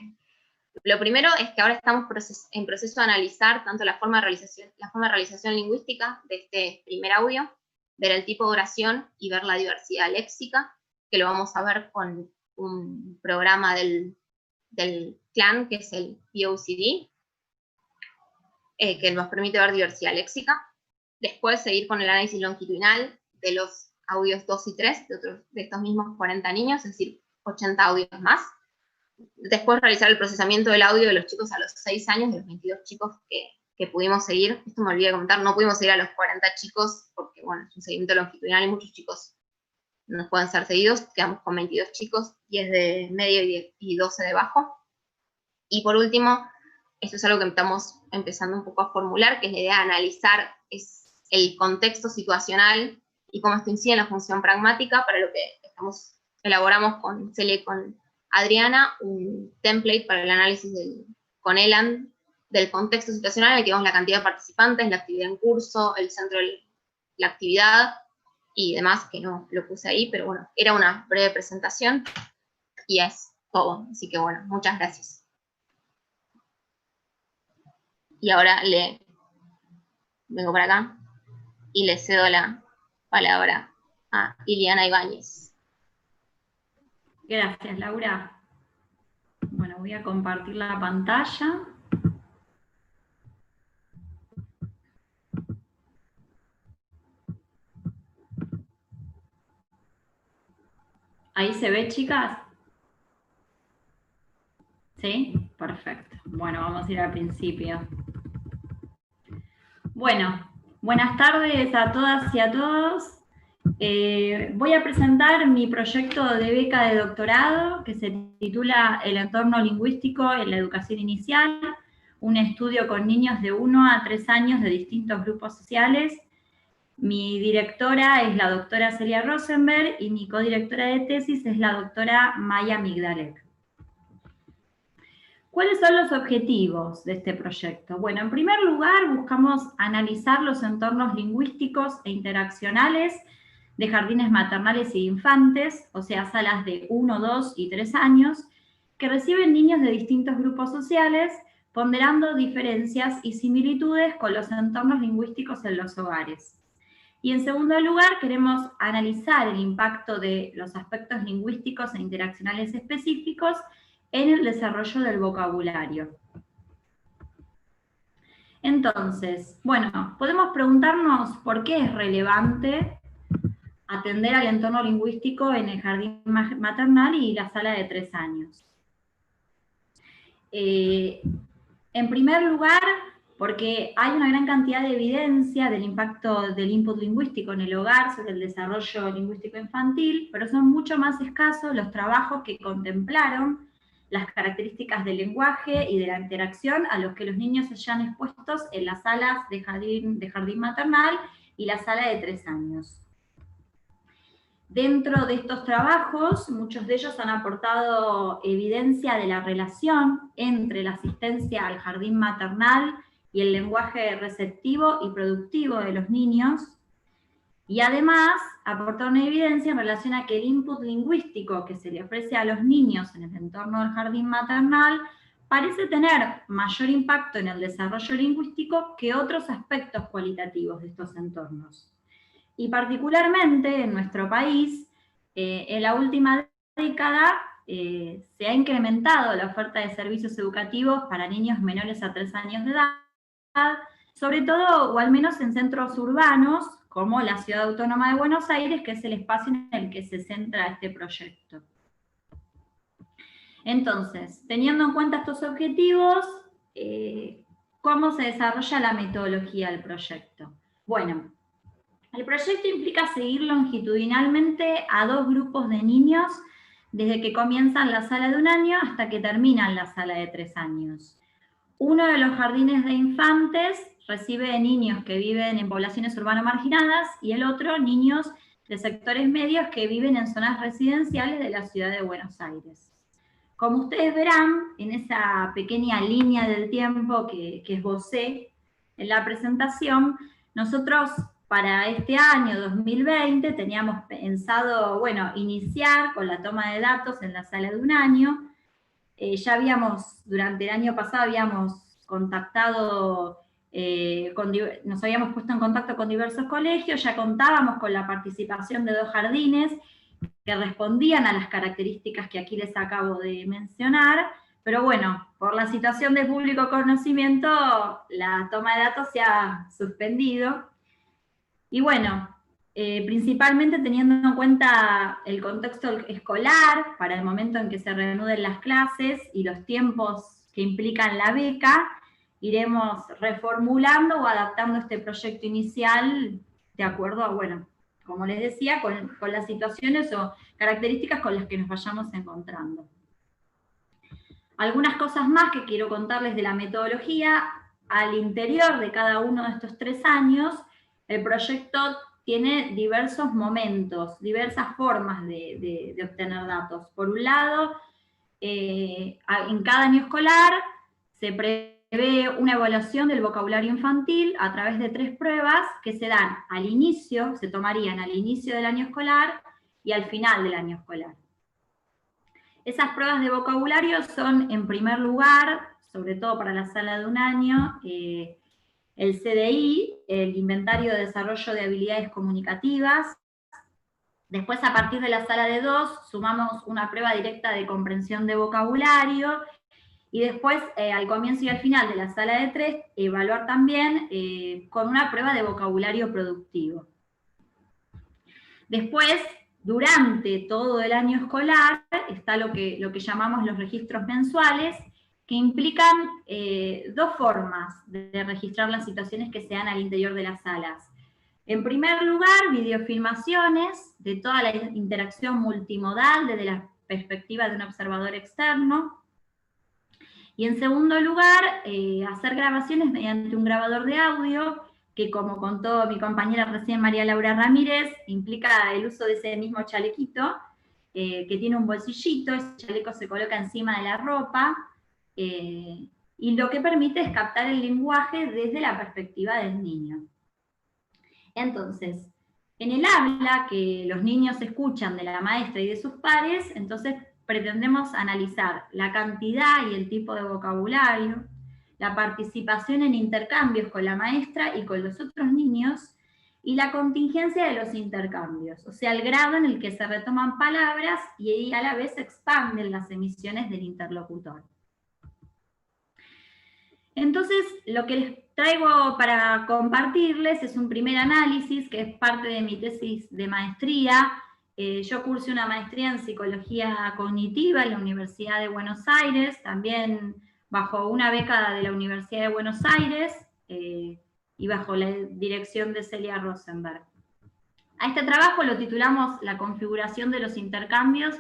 Lo primero es que ahora estamos en proceso de analizar tanto la forma de realización lingüística de este primer audio, ver el tipo de oración y ver la diversidad léxica, que lo vamos a ver con un programa del CLAN, que es el POCD, que nos permite ver diversidad léxica. Después seguir con el análisis longitudinal de los audios 2 y 3 de estos mismos 40 niños, es decir, 80 audios más. Después realizar el procesamiento del audio de los chicos a los 6 años, de los 22 chicos que pudimos seguir. Esto me olvidé de comentar, no pudimos seguir a los 40 chicos, porque bueno, es un seguimiento longitudinal y muchos chicos no pueden ser seguidos, quedamos con 22 chicos, 10 de medio y 12 de bajo. Y por último, esto es algo que estamos empezando un poco a formular, que es la idea de analizar el contexto situacional y cómo esto incide en la función pragmática, para lo que elaboramos con Celia y con Adriana un template para el análisis con ELAN del contexto situacional, en el que vemos la cantidad de participantes, la actividad en curso, el centro de la actividad y demás, que no lo puse ahí, pero bueno, era una breve presentación y es todo. Así que bueno, muchas gracias. Y ahora vengo para acá y le cedo la palabra a Iliana Ibáñez. Gracias, Laura. Bueno, voy a compartir la pantalla. ¿Ahí se ve, chicas? ¿Sí? Perfecto. Bueno, vamos a ir al principio. Bueno, buenas tardes a todas y a todos. Voy a presentar mi proyecto de beca de doctorado, que se titula El entorno lingüístico en la educación inicial, un estudio con niños de 1 a 3 años de distintos grupos sociales. Mi directora es la doctora Celia Rosenberg y mi codirectora de tesis es la doctora Maya Migdalek. ¿Cuáles son los objetivos de este proyecto? Bueno, en primer lugar, buscamos analizar los entornos lingüísticos e interaccionales de jardines maternales e infantes, o sea, salas de 1, 2 y 3 años, que reciben niños de distintos grupos sociales, ponderando diferencias y similitudes con los entornos lingüísticos en los hogares. Y en segundo lugar, queremos analizar el impacto de los aspectos lingüísticos e interaccionales específicos en el desarrollo del vocabulario. Entonces, bueno, podemos preguntarnos por qué es relevante atender al entorno lingüístico en el jardín maternal y la sala de 3 años. En primer lugar, porque hay una gran cantidad de evidencia del impacto del input lingüístico en el hogar sobre el desarrollo lingüístico infantil, pero son mucho más escasos los trabajos que contemplaron las características del lenguaje y de la interacción a los que los niños se hayan expuestos en las salas de jardín maternal y la sala de 3 años. Dentro de estos trabajos, muchos de ellos han aportado evidencia de la relación entre la asistencia al jardín maternal y el lenguaje receptivo y productivo de los niños, Y además aportar una evidencia en relación a que el input lingüístico que se le ofrece a los niños en el entorno del jardín maternal parece tener mayor impacto en el desarrollo lingüístico que otros aspectos cualitativos de estos entornos. Y particularmente en nuestro país, en la última década se ha incrementado la oferta de servicios educativos para niños menores a 3 años de edad, sobre todo, o al menos en centros urbanos, como la Ciudad Autónoma de Buenos Aires, que es el espacio en el que se centra este proyecto. Entonces, teniendo en cuenta estos objetivos, ¿cómo se desarrolla la metodología del proyecto? Bueno, el proyecto implica seguir longitudinalmente a 2 grupos de niños desde que comienzan la sala de 1 año hasta que terminan la sala de 3 años. Uno de los jardines de infantes recibe niños que viven en poblaciones urbano marginadas y el otro niños de sectores medios que viven en zonas residenciales de la ciudad de Buenos Aires. Como ustedes verán, en esa pequeña línea del tiempo que esbocé en la presentación, nosotros para este año 2020 teníamos pensado, bueno, iniciar con la toma de datos en la sala de 1 año. Ya habíamos, durante el año pasado habíamos contactado, nos habíamos puesto en contacto con diversos colegios, ya contábamos con la participación de 2 jardines que respondían a las características que aquí les acabo de mencionar, pero bueno, por la situación de público conocimiento, la toma de datos se ha suspendido. Y bueno, principalmente teniendo en cuenta el contexto escolar, para el momento en que se reanuden las clases y los tiempos que implican la beca, iremos reformulando o adaptando este proyecto inicial de acuerdo a, bueno, como les decía, con las situaciones o características con las que nos vayamos encontrando. Algunas cosas más que quiero contarles de la metodología. Al interior de cada uno de estos 3 años, el proyecto tiene diversos momentos, diversas formas de obtener datos. Por un lado, en cada año escolar se prevé una evaluación del vocabulario infantil a través de 3 pruebas que se dan al inicio, se tomarían al inicio del año escolar y al final del año escolar. Esas pruebas de vocabulario son, en primer lugar, sobre todo para la sala de 1 año, el CDI, el Inventario de Desarrollo de Habilidades Comunicativas. Después, a partir de la sala de 2, sumamos una prueba directa de comprensión de vocabulario, y después, al comienzo y al final de la sala de 3, evaluar también con una prueba de vocabulario productivo. Después, durante todo el año escolar, está lo que llamamos los registros mensuales, que implican 2 formas de registrar las situaciones que se dan al interior de las salas. En primer lugar, videofilmaciones de toda la interacción multimodal desde la perspectiva de un observador externo. Y en segundo lugar, hacer grabaciones mediante un grabador de audio, que como contó mi compañera recién María Laura Ramírez, implica el uso de ese mismo chalequito, que tiene un bolsillito, ese chaleco se coloca encima de la ropa, y lo que permite es captar el lenguaje desde la perspectiva del niño. Entonces, en el habla que los niños escuchan de la maestra y de sus pares, entonces pretendemos analizar la cantidad y el tipo de vocabulario, la participación en intercambios con la maestra y con los otros niños, y la contingencia de los intercambios, o sea, el grado en el que se retoman palabras y a la vez se expanden las emisiones del interlocutor. Entonces, lo que les traigo para compartirles es un primer análisis, que es parte de mi tesis de maestría. Yo cursé una maestría en Psicología Cognitiva en la Universidad de Buenos Aires, también bajo una beca de la Universidad de Buenos Aires, y bajo la dirección de Celia Rosenberg. A este trabajo lo titulamos La configuración de los intercambios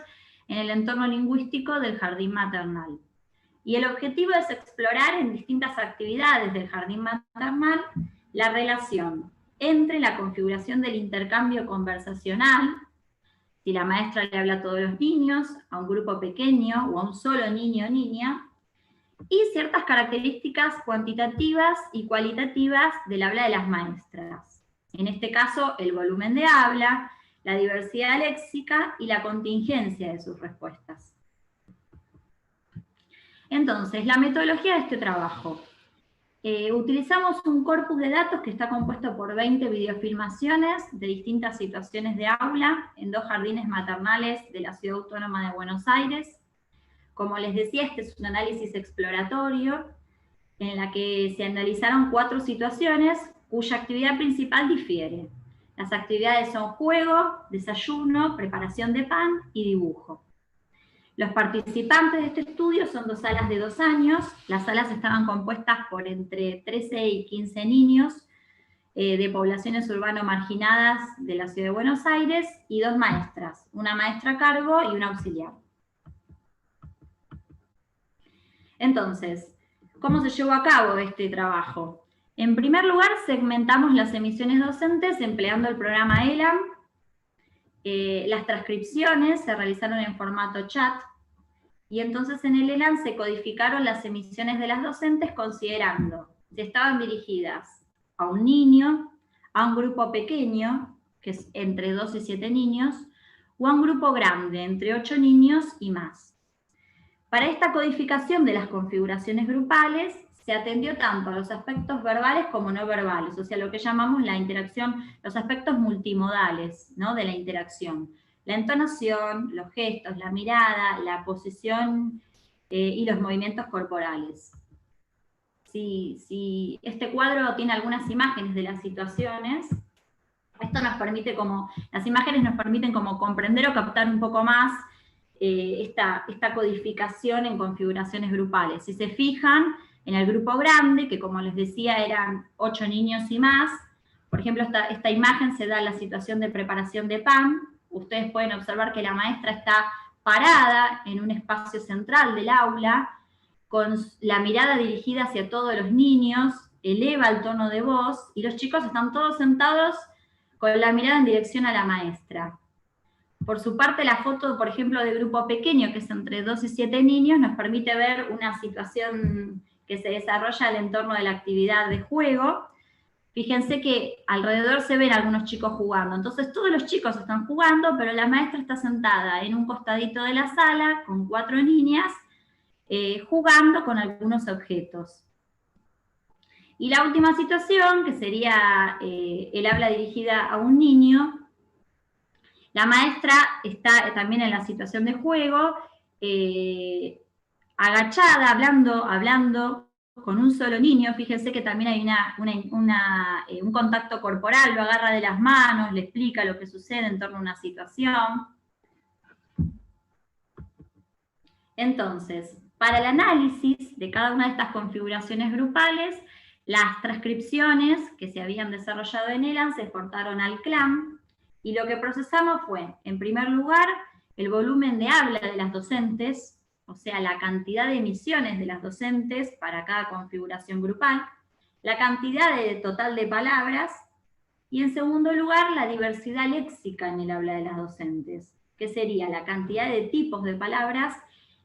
en el entorno lingüístico del jardín maternal. Y el objetivo es explorar en distintas actividades del jardín maternal la relación entre la configuración del intercambio conversacional, si la maestra le habla a todos los niños, a un grupo pequeño o a un solo niño o niña, y ciertas características cuantitativas y cualitativas del habla de las maestras. En este caso, el volumen de habla, la diversidad léxica y la contingencia de sus respuestas. Entonces, la metodología de este trabajo. Utilizamos un corpus de datos que está compuesto por 20 videofilmaciones de distintas situaciones de aula en 2 jardines maternales de la Ciudad Autónoma de Buenos Aires. Como les decía, este es un análisis exploratorio en la que se analizaron 4 situaciones cuya actividad principal difiere. Las actividades son juego, desayuno, preparación de pan y dibujo. Los participantes de este estudio son 2 salas de 2 años. Las salas estaban compuestas por entre 13 y 15 niños de poblaciones urbano-marginadas de la Ciudad de Buenos Aires y 2 maestras, una maestra a cargo y una auxiliar. Entonces, ¿cómo se llevó a cabo este trabajo? En primer lugar, segmentamos las emisiones docentes empleando el programa ELAM. Las transcripciones se realizaron en formato chat, y entonces en el ELAM se codificaron las emisiones de las docentes considerando si estaban dirigidas a un niño, a un grupo pequeño, que es entre 2 y 7 niños, o a un grupo grande, entre 8 niños y más. Para esta codificación de las configuraciones grupales, se atendió tanto a los aspectos verbales como no verbales, o sea, lo que llamamos la interacción, los aspectos multimodales, ¿no?, de la interacción. La entonación, los gestos, la mirada, la posición y los movimientos corporales. Si este cuadro tiene algunas imágenes de las situaciones, esto nos permite las imágenes nos permiten como comprender o captar un poco más esta codificación en configuraciones grupales. Si se fijan, en el grupo grande, que como les decía eran 8 niños y más, por ejemplo, esta imagen se da en la situación de preparación de pan. Ustedes pueden observar que la maestra está parada en un espacio central del aula, con la mirada dirigida hacia todos los niños, eleva el tono de voz, y los chicos están todos sentados con la mirada en dirección a la maestra. Por su parte, la foto, por ejemplo, de grupo pequeño, que es entre 2 y 7 niños, nos permite ver una situación que se desarrolla al entorno de la actividad de juego. Fíjense que alrededor se ven algunos chicos jugando, entonces todos los chicos están jugando, pero la maestra está sentada en un costadito de la sala con 4 niñas jugando con algunos objetos. Y la última situación, que sería el habla dirigida a un niño, la maestra está también en la situación de juego, agachada, hablando con un solo niño. Fíjense que también hay un contacto corporal, lo agarra de las manos, le explica lo que sucede en torno a una situación. Entonces, para el análisis de cada una de estas configuraciones grupales, las transcripciones que se habían desarrollado en ELAM se exportaron al CLAM, y lo que procesamos fue, en primer lugar, el volumen de habla de las docentes, o sea, la cantidad de emisiones de las docentes para cada configuración grupal, la cantidad total de palabras, y en segundo lugar, la diversidad léxica en el habla de las docentes, que sería la cantidad de tipos de palabras,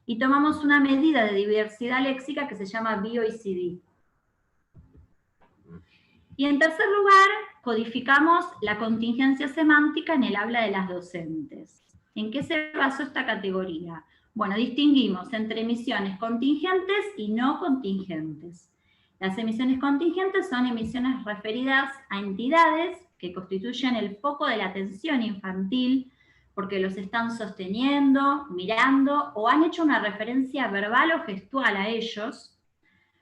y tomamos una medida de diversidad léxica que se llama BioICD. Y en tercer lugar, codificamos la contingencia semántica en el habla de las docentes. ¿En qué se basó esta categoría? Bueno, distinguimos entre emisiones contingentes y no contingentes. Las emisiones contingentes son emisiones referidas a entidades que constituyen el foco de la atención infantil porque los están sosteniendo, mirando o han hecho una referencia verbal o gestual a ellos,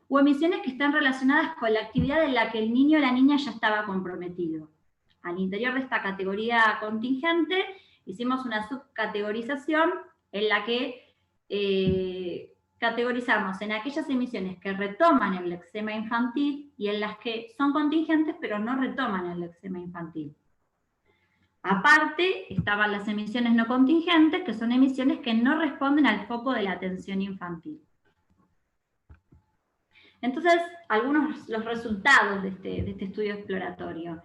o emisiones que están relacionadas con la actividad en la que el niño o la niña ya estaba comprometido. Al interior de esta categoría contingente hicimos una subcategorización en la que categorizamos en aquellas emisiones que retoman el lexema infantil y en las que son contingentes pero no retoman el lexema infantil. Aparte, estaban las emisiones no contingentes, que son emisiones que no responden al foco de la atención infantil. Entonces, los resultados de este estudio exploratorio.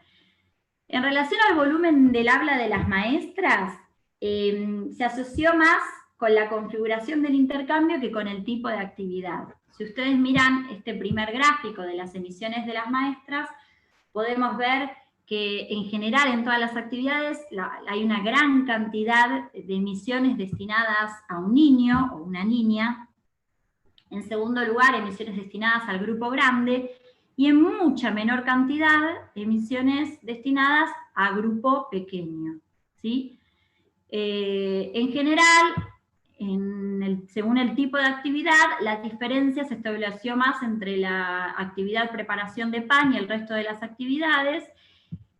En relación al volumen del habla de las maestras, se asoció más con la configuración del intercambio que con el tipo de actividad. Si ustedes miran este primer gráfico de las emisiones de las maestras, podemos ver que en general en todas las actividades hay una gran cantidad de emisiones destinadas a un niño o una niña. En segundo lugar, emisiones destinadas al grupo grande, y en mucha menor cantidad, emisiones destinadas a grupo pequeño, ¿sí? En general, según el tipo de actividad, la diferencia se estableció más entre la actividad preparación de pan y el resto de las actividades,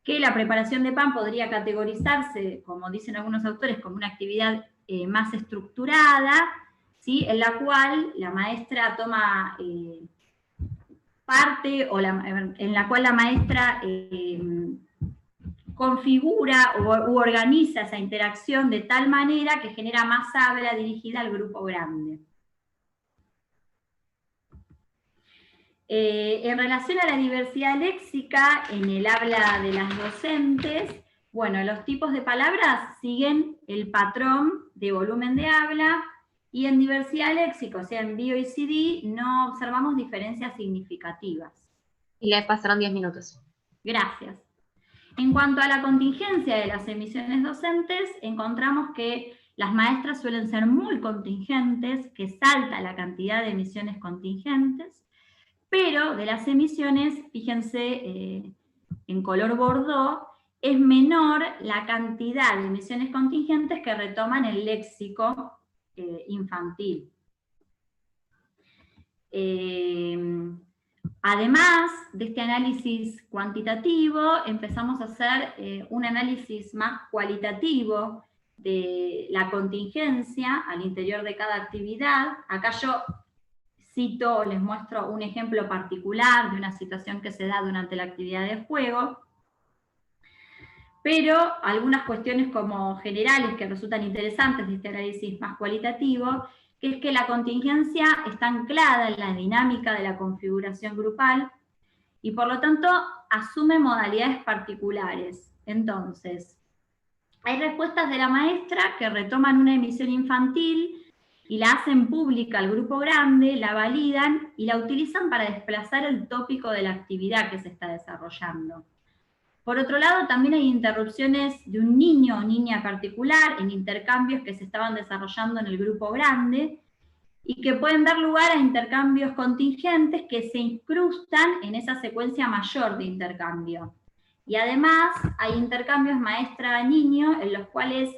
que la preparación de pan podría categorizarse, como dicen algunos autores, como una actividad más estructurada, ¿sí? En la cual la maestra toma parte, o en la cual la maestra configura u organiza esa interacción de tal manera que genera más habla dirigida al grupo grande. En relación a la diversidad léxica, en el habla de las docentes, bueno, los tipos de palabras siguen el patrón de volumen de habla, y en diversidad léxica, o sea, en bio y CD, no observamos diferencias significativas. Y le pasaron 10 minutos. Gracias. En cuanto a la contingencia de las emisiones docentes, encontramos que las maestras suelen ser muy contingentes, que salta la cantidad de emisiones contingentes, pero de las emisiones, fíjense, en color bordó, es menor la cantidad de emisiones contingentes que retoman el léxico infantil. Además de este análisis cuantitativo, empezamos a hacer un análisis más cualitativo de la contingencia al interior de cada actividad. Acá yo cito, les muestro un ejemplo particular de una situación que se da durante la actividad de juego, pero algunas cuestiones como generales que resultan interesantes de este análisis más cualitativo, que es que la contingencia está anclada en la dinámica de la configuración grupal y por lo tanto asume modalidades particulares. Entonces, hay respuestas de la maestra que retoman una emisión infantil y la hacen pública al grupo grande, la validan y la utilizan para desplazar el tópico de la actividad que se está desarrollando. Por otro lado, también hay interrupciones de un niño o niña particular en intercambios que se estaban desarrollando en el grupo grande y que pueden dar lugar a intercambios contingentes que se incrustan en esa secuencia mayor de intercambio. Y además hay intercambios maestra-niño en los cuales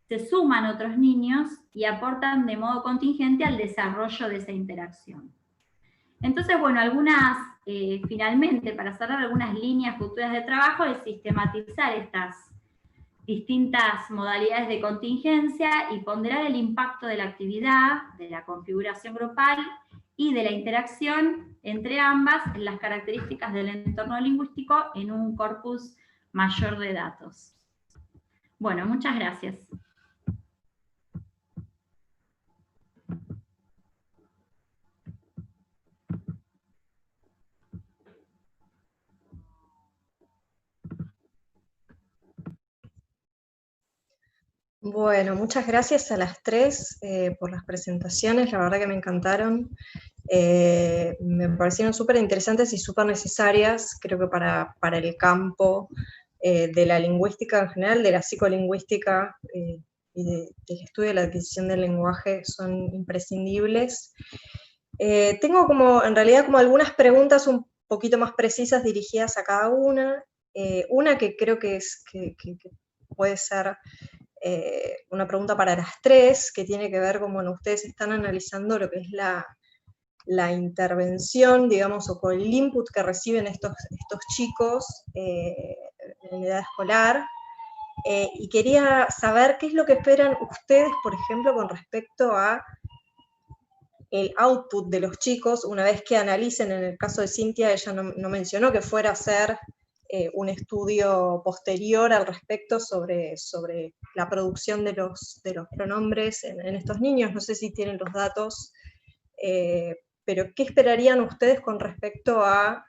se suman otros niños y aportan de modo contingente al desarrollo de esa interacción. Entonces, bueno, finalmente, para cerrar, algunas líneas futuras de trabajo es sistematizar estas distintas modalidades de contingencia y ponderar el impacto de la actividad, de la configuración grupal y de la interacción entre ambas en las características del entorno lingüístico en un corpus mayor de datos. Bueno, muchas gracias. Bueno, muchas gracias a las tres por las presentaciones, la verdad que me encantaron. Me parecieron súper interesantes y súper necesarias, creo que para el campo de la lingüística en general, de la psicolingüística y del estudio de la adquisición del lenguaje son imprescindibles. Tengo en realidad algunas preguntas un poquito más precisas dirigidas a cada una. Una que creo que puede ser una pregunta para las tres, que tiene que ver con, ustedes están analizando lo que es la intervención, digamos, o con el input que reciben estos chicos en edad escolar, y quería saber qué es lo que esperan ustedes, por ejemplo, con respecto a el output de los chicos, una vez que analicen. En el caso de Cintia, ella no mencionó que fuera a hacer un estudio posterior al respecto sobre la producción de los pronombres en estos niños. No sé si tienen los datos, pero ¿qué esperarían ustedes con respecto a,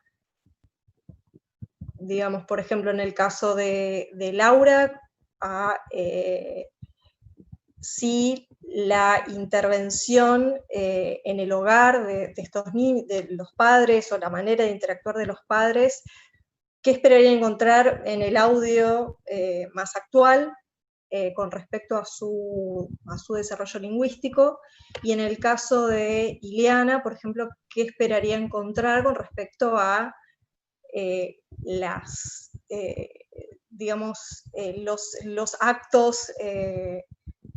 digamos, por ejemplo, en el caso de Laura, si la intervención en el hogar de estos niños, de los padres, o la manera de interactuar de los padres, qué esperaría encontrar en el audio más actual con respecto a su desarrollo lingüístico, y en el caso de Ileana, por ejemplo, qué esperaría encontrar con respecto a los actos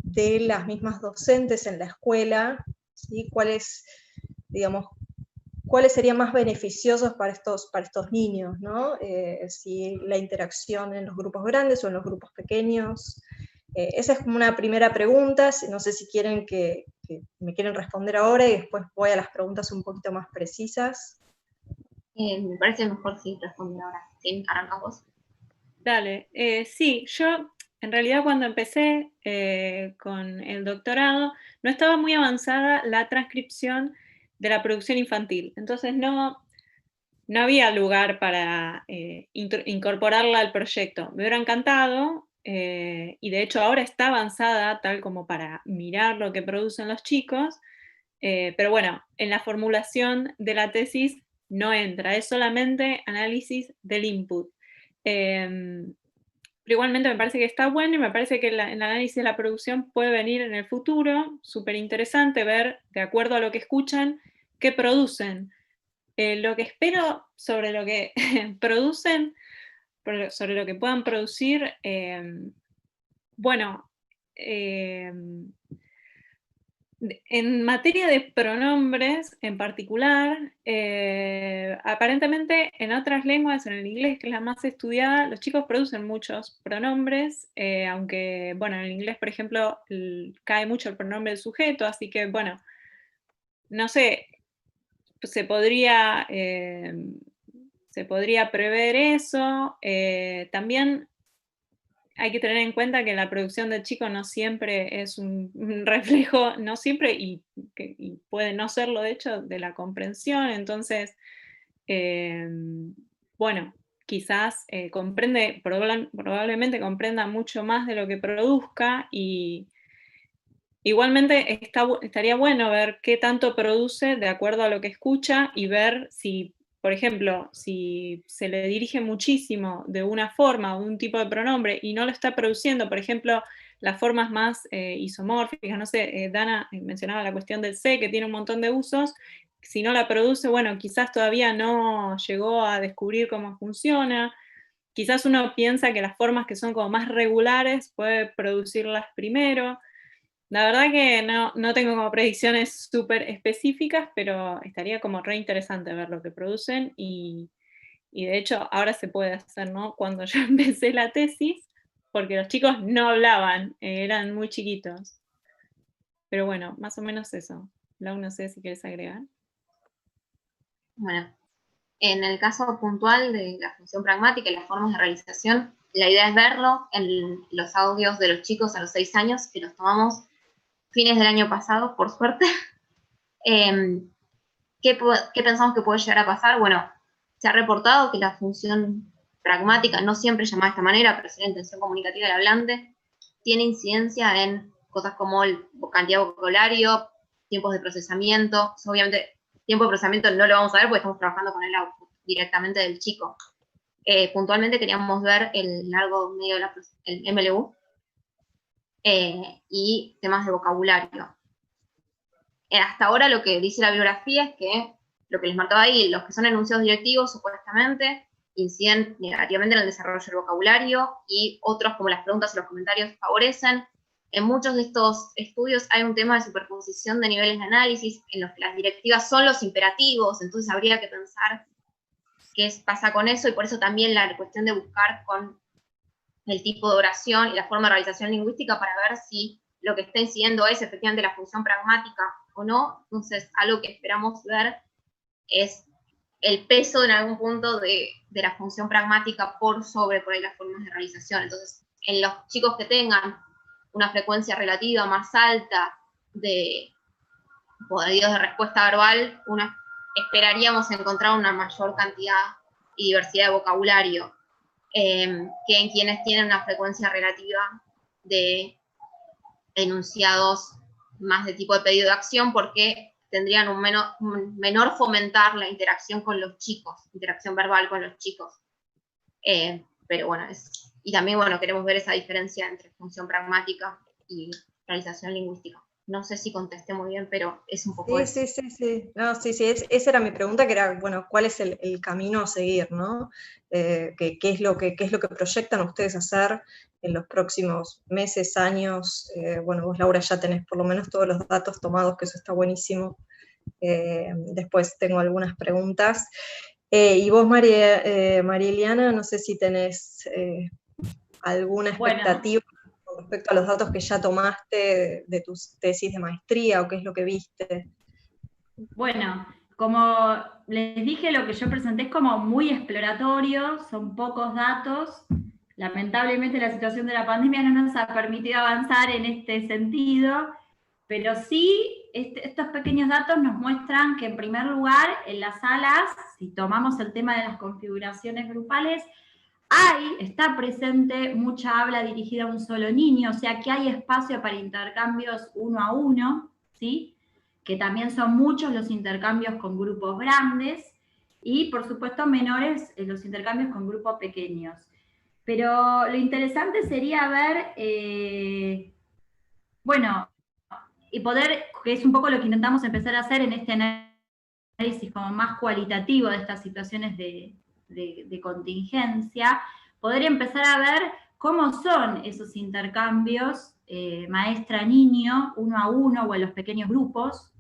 de las mismas docentes en la escuela, ¿sí? ¿Cuáles serían más beneficiosos para estos niños, ¿no? Si la interacción en los grupos grandes o en los grupos pequeños. Esa es como una primera pregunta, no sé si quieren que me quieren responder ahora y después voy a las preguntas un poquito más precisas. Me parece mejor si responder ahora. ¿Sí? ¿Arrancas vos? Dale. Sí, yo en realidad cuando empecé con el doctorado no estaba muy avanzada la transcripción de la producción infantil. Entonces no había lugar para incorporarla al proyecto. Me hubiera encantado, y de hecho ahora está avanzada tal como para mirar lo que producen los chicos, pero bueno, en la formulación de la tesis no entra, es solamente análisis del input. Pero igualmente me parece que está bueno, y me parece que el análisis de la producción puede venir en el futuro, súper interesante ver, de acuerdo a lo que escuchan, qué producen. Lo que espero sobre lo que producen, sobre lo que puedan producir, bueno, en materia de pronombres en particular, aparentemente en otras lenguas, en el inglés, que es la más estudiada, los chicos producen muchos pronombres, aunque, bueno, en el inglés, por ejemplo, cae mucho el pronombre del sujeto, así que, bueno, no sé, se podría prever eso. También hay que tener en cuenta que la producción del chico no siempre es un reflejo, no siempre, y puede no serlo de hecho, de la comprensión. Entonces, bueno, quizás probablemente comprenda mucho más de lo que produzca, y igualmente estaría bueno ver qué tanto produce de acuerdo a lo que escucha, y ver si, por ejemplo, si se le dirige muchísimo de una forma o un tipo de pronombre y no lo está produciendo, por ejemplo, las formas más isomórficas, no sé, Dana mencionaba la cuestión del C, que tiene un montón de usos. Si no la produce, bueno, quizás todavía no llegó a descubrir cómo funciona. Quizás uno piensa que las formas que son como más regulares puede producirlas primero. La verdad que no tengo como predicciones súper específicas, pero estaría como re interesante ver lo que producen, y de hecho ahora se puede hacer, ¿no? Cuando yo empecé la tesis, porque los chicos no hablaban, eran muy chiquitos. Pero bueno, más o menos eso. Lau, no sé si quieres agregar. Bueno, en el caso puntual de la función pragmática y las formas de realización, la idea es verlo en los audios de los chicos a los 6 años, que los tomamos fines del año pasado, por suerte. ¿Qué pensamos que puede llegar a pasar? Bueno, se ha reportado que la función pragmática, no siempre llamada de esta manera, pero es la intención comunicativa del hablante, tiene incidencia en cosas como cantidad de vocabulario, tiempos de procesamiento. Obviamente, tiempo de procesamiento no lo vamos a ver porque estamos trabajando con el output directamente del chico. Puntualmente queríamos ver el largo medio, el MLU, y temas de vocabulario. Hasta ahora lo que dice la bibliografía es que lo que les marcaba ahí, los que son enunciados directivos supuestamente inciden negativamente en el desarrollo del vocabulario, y otros como las preguntas y los comentarios favorecen. En muchos de estos estudios hay un tema de superposición de niveles de análisis en los que las directivas son los imperativos, entonces habría que pensar qué pasa con eso, y por eso también la cuestión de buscar con el tipo de oración y la forma de realización lingüística para ver si lo que está incidiendo es efectivamente la función pragmática o no. Entonces, algo que esperamos ver es el peso en algún punto de la función pragmática por ahí las formas de realización. Entonces, en los chicos que tengan una frecuencia relativa más alta de pedidos de respuesta verbal, esperaríamos encontrar una mayor cantidad y diversidad de vocabulario que en quienes tienen una frecuencia relativa de enunciados más de tipo de pedido de acción, porque tendrían un menor fomentar la interacción con los chicos, interacción verbal con los chicos. Pero bueno, y también, bueno, queremos ver esa diferencia entre función pragmática y realización lingüística. No sé si contesté muy bien, pero es un poco eso. Sí. No, sí, esa era mi pregunta, que era, bueno, ¿cuál es el camino a seguir, ¿no? ¿Qué es lo que proyectan ustedes hacer en los próximos meses, años? Bueno, vos, Laura, ya tenés por lo menos todos los datos tomados, que eso está buenísimo. Después tengo algunas preguntas. Y vos, María Eliana, no sé si tenés alguna expectativa con respecto a los datos que ya tomaste de tu tesis de maestría, o qué es lo que viste. Bueno, como les dije, lo que yo presenté es como muy exploratorio, son pocos datos. Lamentablemente la situación de la pandemia no nos ha permitido avanzar en este sentido, pero sí estos pequeños datos nos muestran que, en primer lugar, en las salas, si tomamos el tema de las configuraciones grupales, está presente mucha habla dirigida a un solo niño, o sea que hay espacio para intercambios uno a uno, ¿sí? Que también son muchos los intercambios con grupos grandes, y por supuesto menores los intercambios con grupos pequeños. Pero lo interesante sería ver, bueno, y poder, que es un poco lo que intentamos empezar a hacer en este análisis como más cualitativo de estas situaciones de contingencia, poder empezar a ver cómo son esos intercambios maestra-niño, uno a uno o en los pequeños grupos,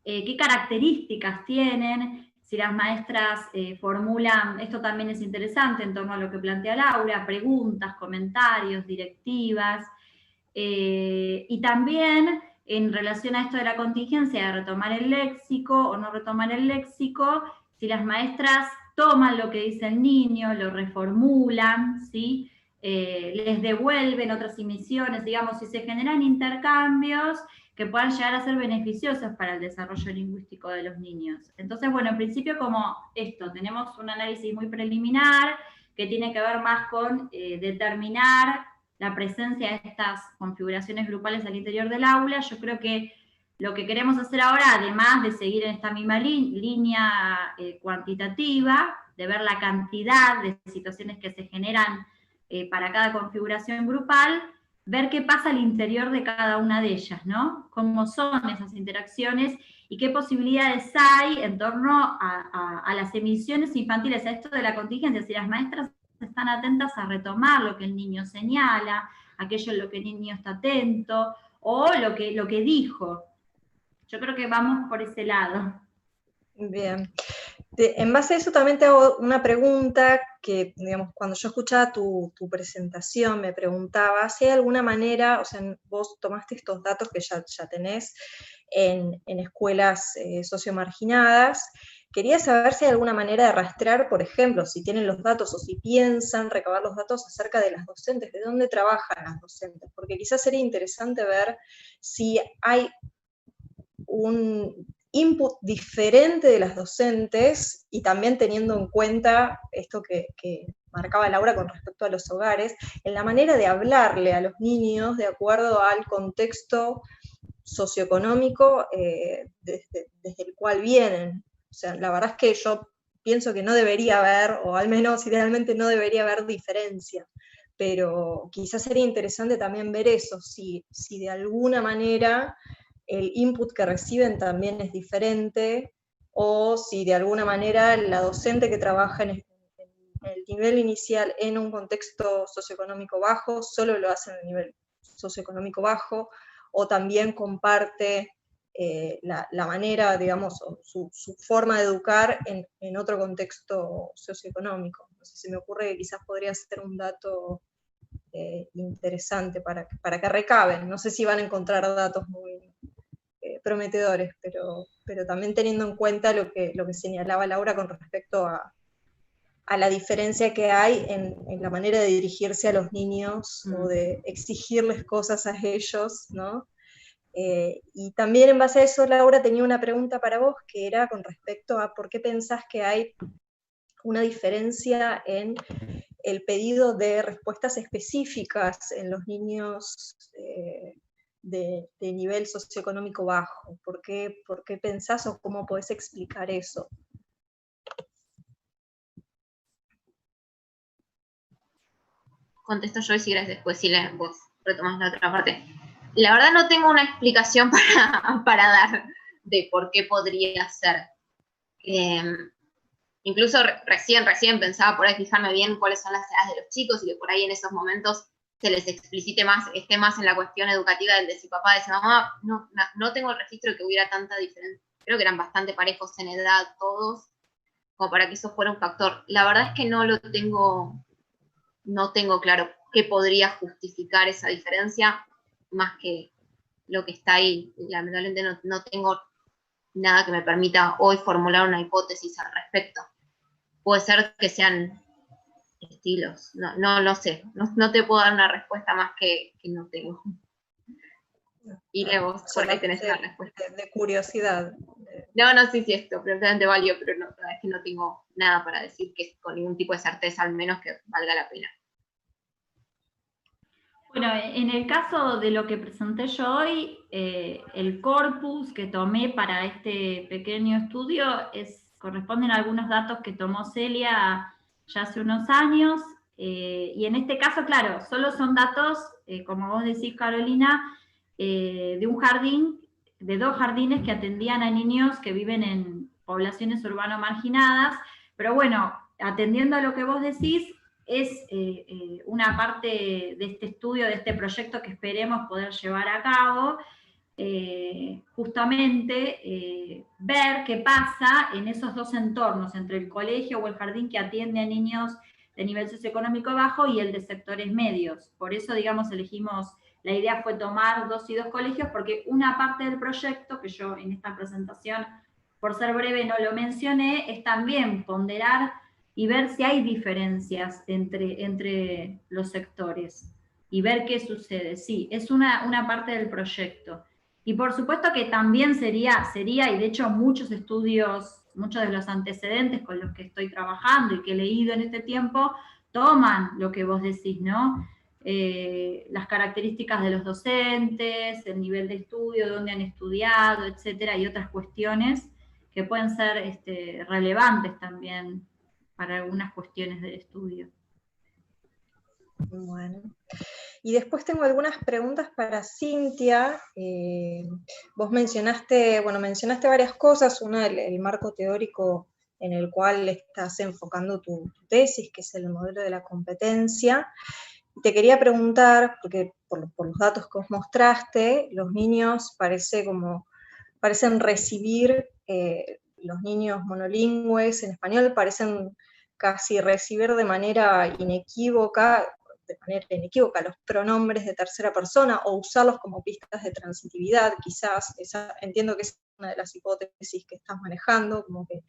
qué características tienen, si las maestras formulan, esto también es interesante en torno a lo que plantea Laura, preguntas, comentarios, directivas, y también en relación a esto de la contingencia, de retomar el léxico o no retomar el léxico, si las maestras toman lo que dice el niño, lo reformulan, ¿sí? Les devuelven otras emisiones, digamos, si se generan intercambios que puedan llegar a ser beneficiosos para el desarrollo lingüístico de los niños. Entonces, bueno, en principio como esto, tenemos un análisis muy preliminar que tiene que ver más con determinar la presencia de estas configuraciones grupales al interior del aula. Yo creo que lo que queremos hacer ahora, además de seguir en esta misma línea cuantitativa, de ver la cantidad de situaciones que se generan para cada configuración grupal, ver qué pasa al interior de cada una de ellas, ¿no? Cómo son esas interacciones y qué posibilidades hay en torno a las emisiones infantiles, a esto de la contingencia, si las maestras están atentas a retomar lo que el niño señala, aquello en lo que el niño está atento, o lo que dijo. Yo creo que vamos por ese lado. Bien. En base a eso también te hago una pregunta que, digamos, cuando yo escuchaba tu presentación, me preguntaba si hay alguna manera, o sea, vos tomaste estos datos que ya tenés en escuelas sociomarginadas. Quería saber si hay alguna manera de rastrear, por ejemplo, si tienen los datos o si piensan recabar los datos acerca de las docentes, de dónde trabajan las docentes, porque quizás sería interesante ver si hay un input diferente de las docentes, y también teniendo en cuenta esto que marcaba Laura con respecto a los hogares, en la manera de hablarle a los niños de acuerdo al contexto socioeconómico desde el cual vienen. O sea, la verdad es que yo pienso que no debería haber, o al menos idealmente no debería haber diferencia, pero quizás sería interesante también ver eso, si de alguna manera el input que reciben también es diferente, o si de alguna manera la docente que trabaja en el nivel inicial en un contexto socioeconómico bajo solo lo hace en el nivel socioeconómico bajo, o también comparte la manera, digamos, su forma de educar en otro contexto socioeconómico. No sé, se me ocurre que quizás podría ser un dato interesante para que recaben. No sé si van a encontrar datos muy prometedores, pero también teniendo en cuenta lo que señalaba Laura con respecto a la diferencia que hay en la manera de dirigirse a los niños o de exigirles cosas a ellos, ¿no? Y también en base a eso, Laura, tenía una pregunta para vos, que era con respecto a por qué pensás que hay una diferencia en el pedido de respuestas específicas en los niños de nivel socioeconómico bajo. ¿Por qué pensás, o cómo podés explicar eso? contesto yo y si querés después vos retomás la otra parte. La verdad no tengo una explicación para dar de por qué podría ser. Incluso recién pensaba por ahí fijarme bien cuáles son las edades de los chicos y que por ahí en esos momentos se les explicite más, esté más en la cuestión educativa del de si papá, de si mamá. No tengo el registro de que hubiera tanta diferencia. Creo que eran bastante parejos en edad todos, como para que eso fuera un factor. La verdad es que no tengo claro qué podría justificar esa diferencia, más que lo que está ahí. Lamentablemente no tengo nada que me permita hoy formular una hipótesis al respecto. Puede ser que sean estilos, no sé, no te puedo dar una respuesta más que no tengo. Y vos por ahí tenés la respuesta. De curiosidad. No, sí, esto perfectamente válido, pero no, la verdad es que no tengo nada para decir que con ningún tipo de certeza, al menos que valga la pena. Bueno, en el caso de lo que presenté yo hoy, el corpus que tomé para este pequeño estudio corresponden a algunos datos que tomó Celia ya hace unos años, y en este caso, claro, solo son datos, como vos decís, Carolina, de un jardín, de 2 jardines que atendían a niños que viven en poblaciones urbano marginadas, pero bueno, atendiendo a lo que vos decís, es una parte de este estudio, de este proyecto que esperemos poder llevar a cabo, justamente ver qué pasa en esos 2 entornos, entre el colegio o el jardín que atiende a niños de nivel socioeconómico bajo y el de sectores medios. Por eso, digamos, la idea fue tomar 2 y 2 colegios, porque una parte del proyecto, que yo en esta presentación, por ser breve, no lo mencioné, es también ponderar y ver si hay diferencias entre los sectores y ver qué sucede. Sí, es una parte del proyecto. Y por supuesto que también sería, y de hecho muchos estudios, muchos de los antecedentes con los que estoy trabajando y que he leído en este tiempo, toman lo que vos decís, ¿no? Las características de los docentes, el nivel de estudio, dónde han estudiado, etcétera, y otras cuestiones que pueden ser relevantes también para algunas cuestiones del estudio. Bueno. Y después tengo algunas preguntas para Cintia. Vos mencionaste varias cosas. Una, el marco teórico en el cual estás enfocando tu tesis, que es el modelo de la competencia. Te quería preguntar, porque por los datos que vos mostraste, los niños parecen recibir, los niños monolingües en español parecen casi recibir de manera inequívoca los pronombres de tercera persona o usarlos como pistas de transitividad, quizás. Entiendo que es una de las hipótesis que estás manejando, como que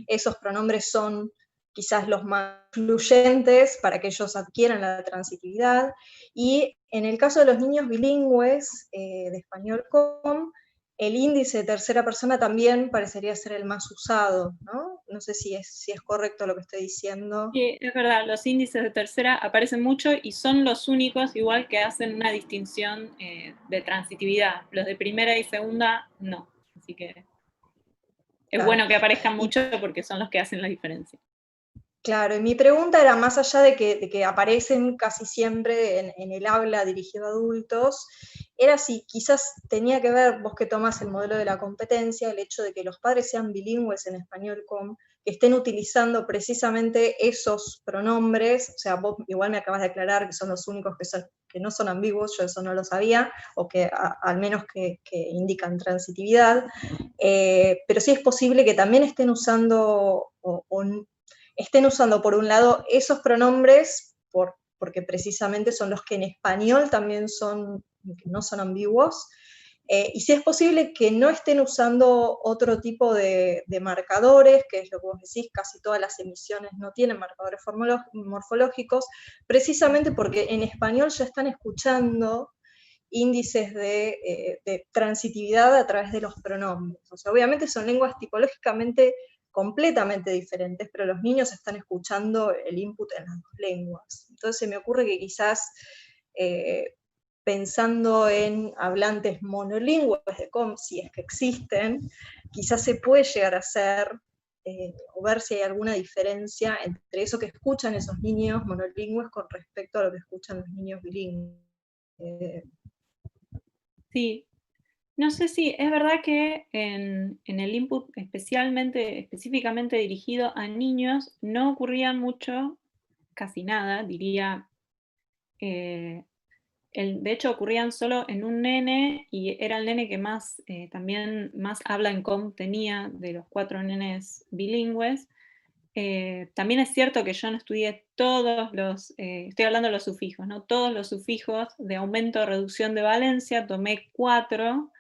esos pronombres son quizás los más influyentes para que ellos adquieran la transitividad. Y en el caso de los niños bilingües de español com, el índice de tercera persona también parecería ser el más usado, ¿no? No sé si es correcto lo que estoy diciendo. Sí, es verdad, los índices de tercera aparecen mucho y son los únicos igual que hacen una distinción de transitividad. Los de primera y segunda, no. Así que es bueno que aparezcan mucho porque son los que hacen la diferencia. Claro, y mi pregunta era, más allá de que aparecen casi siempre en el habla dirigido a adultos, era si quizás tenía que ver, vos que tomás el modelo de la competencia, el hecho de que los padres sean bilingües en español com, que estén utilizando precisamente esos pronombres. O sea, vos igual me acabas de aclarar que son los únicos que no son ambiguos, yo eso no lo sabía, o que al menos que indican transitividad, pero sí es posible que también estén usando por un lado esos pronombres, porque precisamente son los que en español también no son ambiguos, y si es posible que no estén usando otro tipo de marcadores, que es lo que vos decís, casi todas las emisiones no tienen marcadores morfológicos, precisamente porque en español ya están escuchando índices de transitividad a través de los pronombres. O sea, obviamente son lenguas tipológicamente completamente diferentes, pero los niños están escuchando el input en las 2 lenguas. Entonces se me ocurre que quizás, pensando en hablantes monolingües de com, si es que existen, quizás se puede llegar a hacer o ver si hay alguna diferencia entre eso que escuchan esos niños monolingües con respecto a lo que escuchan los niños bilingües. Sí, no sé si es verdad que en el input específicamente dirigido a niños no ocurría mucho, casi nada, diría. De hecho ocurrían solo en un nene y era el nene que también más habla en com tenía de los 4 nenes bilingües. También es cierto que yo no estudié estoy hablando de los sufijos, ¿no? Todos los sufijos de aumento o reducción de valencia, tomé 4.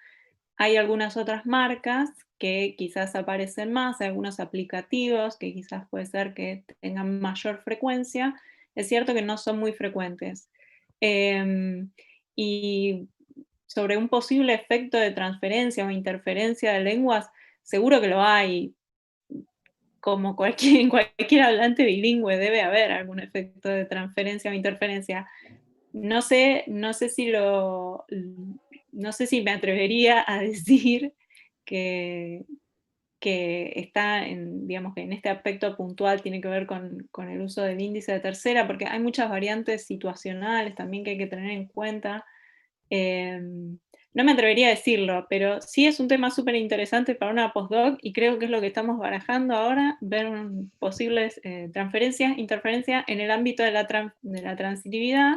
Hay algunas otras marcas que quizás aparecen más, hay algunos aplicativos que quizás puede ser que tengan mayor frecuencia. Es cierto que no son muy frecuentes. Y sobre un posible efecto de transferencia o interferencia de lenguas, seguro que lo hay. Como en cualquier hablante bilingüe debe haber algún efecto de transferencia o interferencia. No sé si me atrevería a decir que está digamos que en este aspecto puntual tiene que ver con el uso del índice de tercera, porque hay muchas variantes situacionales también que hay que tener en cuenta. No me atrevería a decirlo, pero sí es un tema súper interesante para una postdoc y creo que es lo que estamos barajando ahora, ver posibles transferencias, interferencias en el ámbito de la transitividad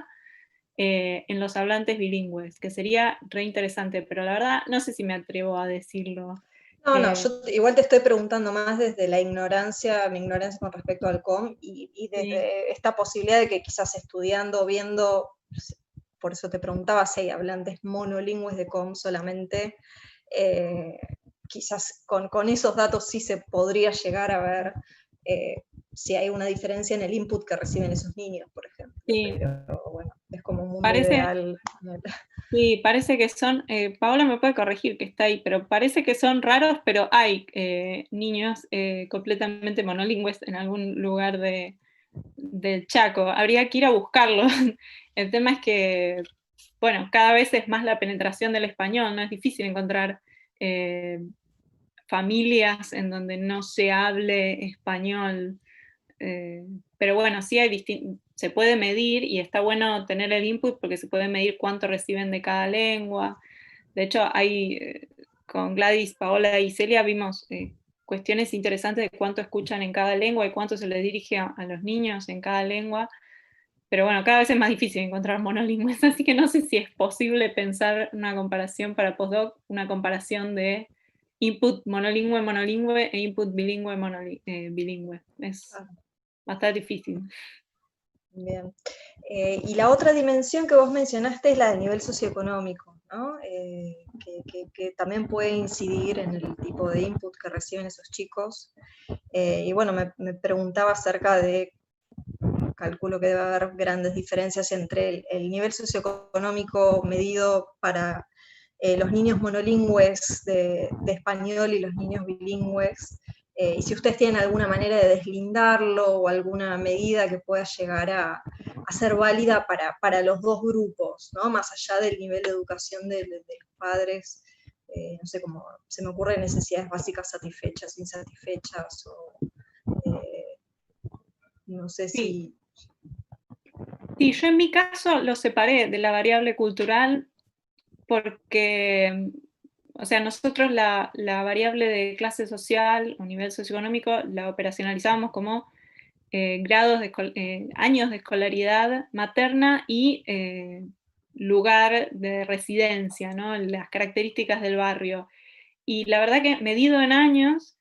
en los hablantes bilingües, que sería re interesante, pero la verdad no sé si me atrevo a decirlo. No, yo igual te estoy preguntando más desde mi ignorancia con respecto al COM y desde esta posibilidad de que quizás estudiando, viendo, por eso te preguntaba si hay hablantes monolingües de COM solamente, quizás con esos datos sí se podría llegar a ver si hay una diferencia en el input que reciben esos niños, por ejemplo. Sí. Pero bueno, es como un mundo ideal. Sí, parece que son, Paola me puede corregir que está ahí, pero parece que son raros, pero hay niños completamente monolingües en algún lugar del Chaco. Habría que ir a buscarlos. El tema es que, bueno, cada vez es más la penetración del español, ¿no? Es difícil encontrar familias en donde no se hable español. Pero bueno, sí se puede medir y está bueno tener el input porque se puede medir cuánto reciben de cada lengua. De hecho, con Gladys, Paola y Celia vimos cuestiones interesantes de cuánto escuchan en cada lengua y cuánto se les dirige a los niños en cada lengua. Pero bueno, cada vez es más difícil encontrar monolingües, así que no sé si es posible pensar una comparación para postdoc, una comparación de input monolingüe e input bilingüe bilingüe. Es bastante difícil. Bien. Y la otra dimensión que vos mencionaste es la del nivel socioeconómico, ¿no? Que también puede incidir en el tipo de input que reciben esos chicos. Y bueno, me preguntaba acerca de, calculo que debe haber grandes diferencias entre el nivel socioeconómico medido para los niños monolingües de español y los niños bilingües, y si ustedes tienen alguna manera de deslindarlo o alguna medida que pueda llegar a ser válida para los dos grupos, ¿no? Más allá del nivel de educación de los padres, no sé, como se me ocurren necesidades básicas satisfechas, insatisfechas, o no sé si... Sí, yo en mi caso lo separé de la variable cultural porque, o sea, nosotros la variable de clase social o nivel socioeconómico la operacionalizábamos como años de escolaridad materna y lugar de residencia, ¿no? Las características del barrio. Y la verdad que medido en años,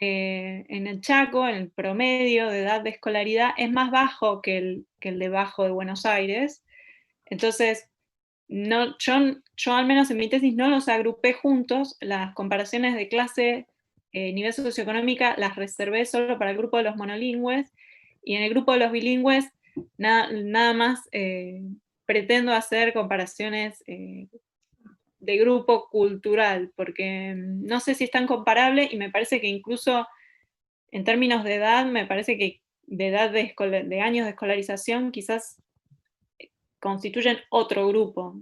en el Chaco, en el promedio de edad de escolaridad es más bajo que el de Bajo de Buenos Aires. Entonces, no, yo al menos en mi tesis no los agrupé juntos, las comparaciones de clase, nivel socioeconómica, las reservé solo para el grupo de los monolingües, y en el grupo de los bilingües nada más pretendo hacer comparaciones de grupo cultural, porque no sé si es tan comparable y me parece que incluso en términos de edad, me parece que de edad de años de escolarización quizás constituyen otro grupo.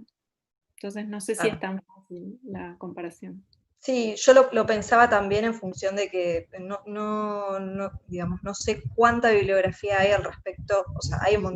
Entonces no sé si es tan fácil la comparación. Sí, yo lo pensaba también en función de que digamos, no sé cuánta bibliografía hay al respecto, o sea, hay un montón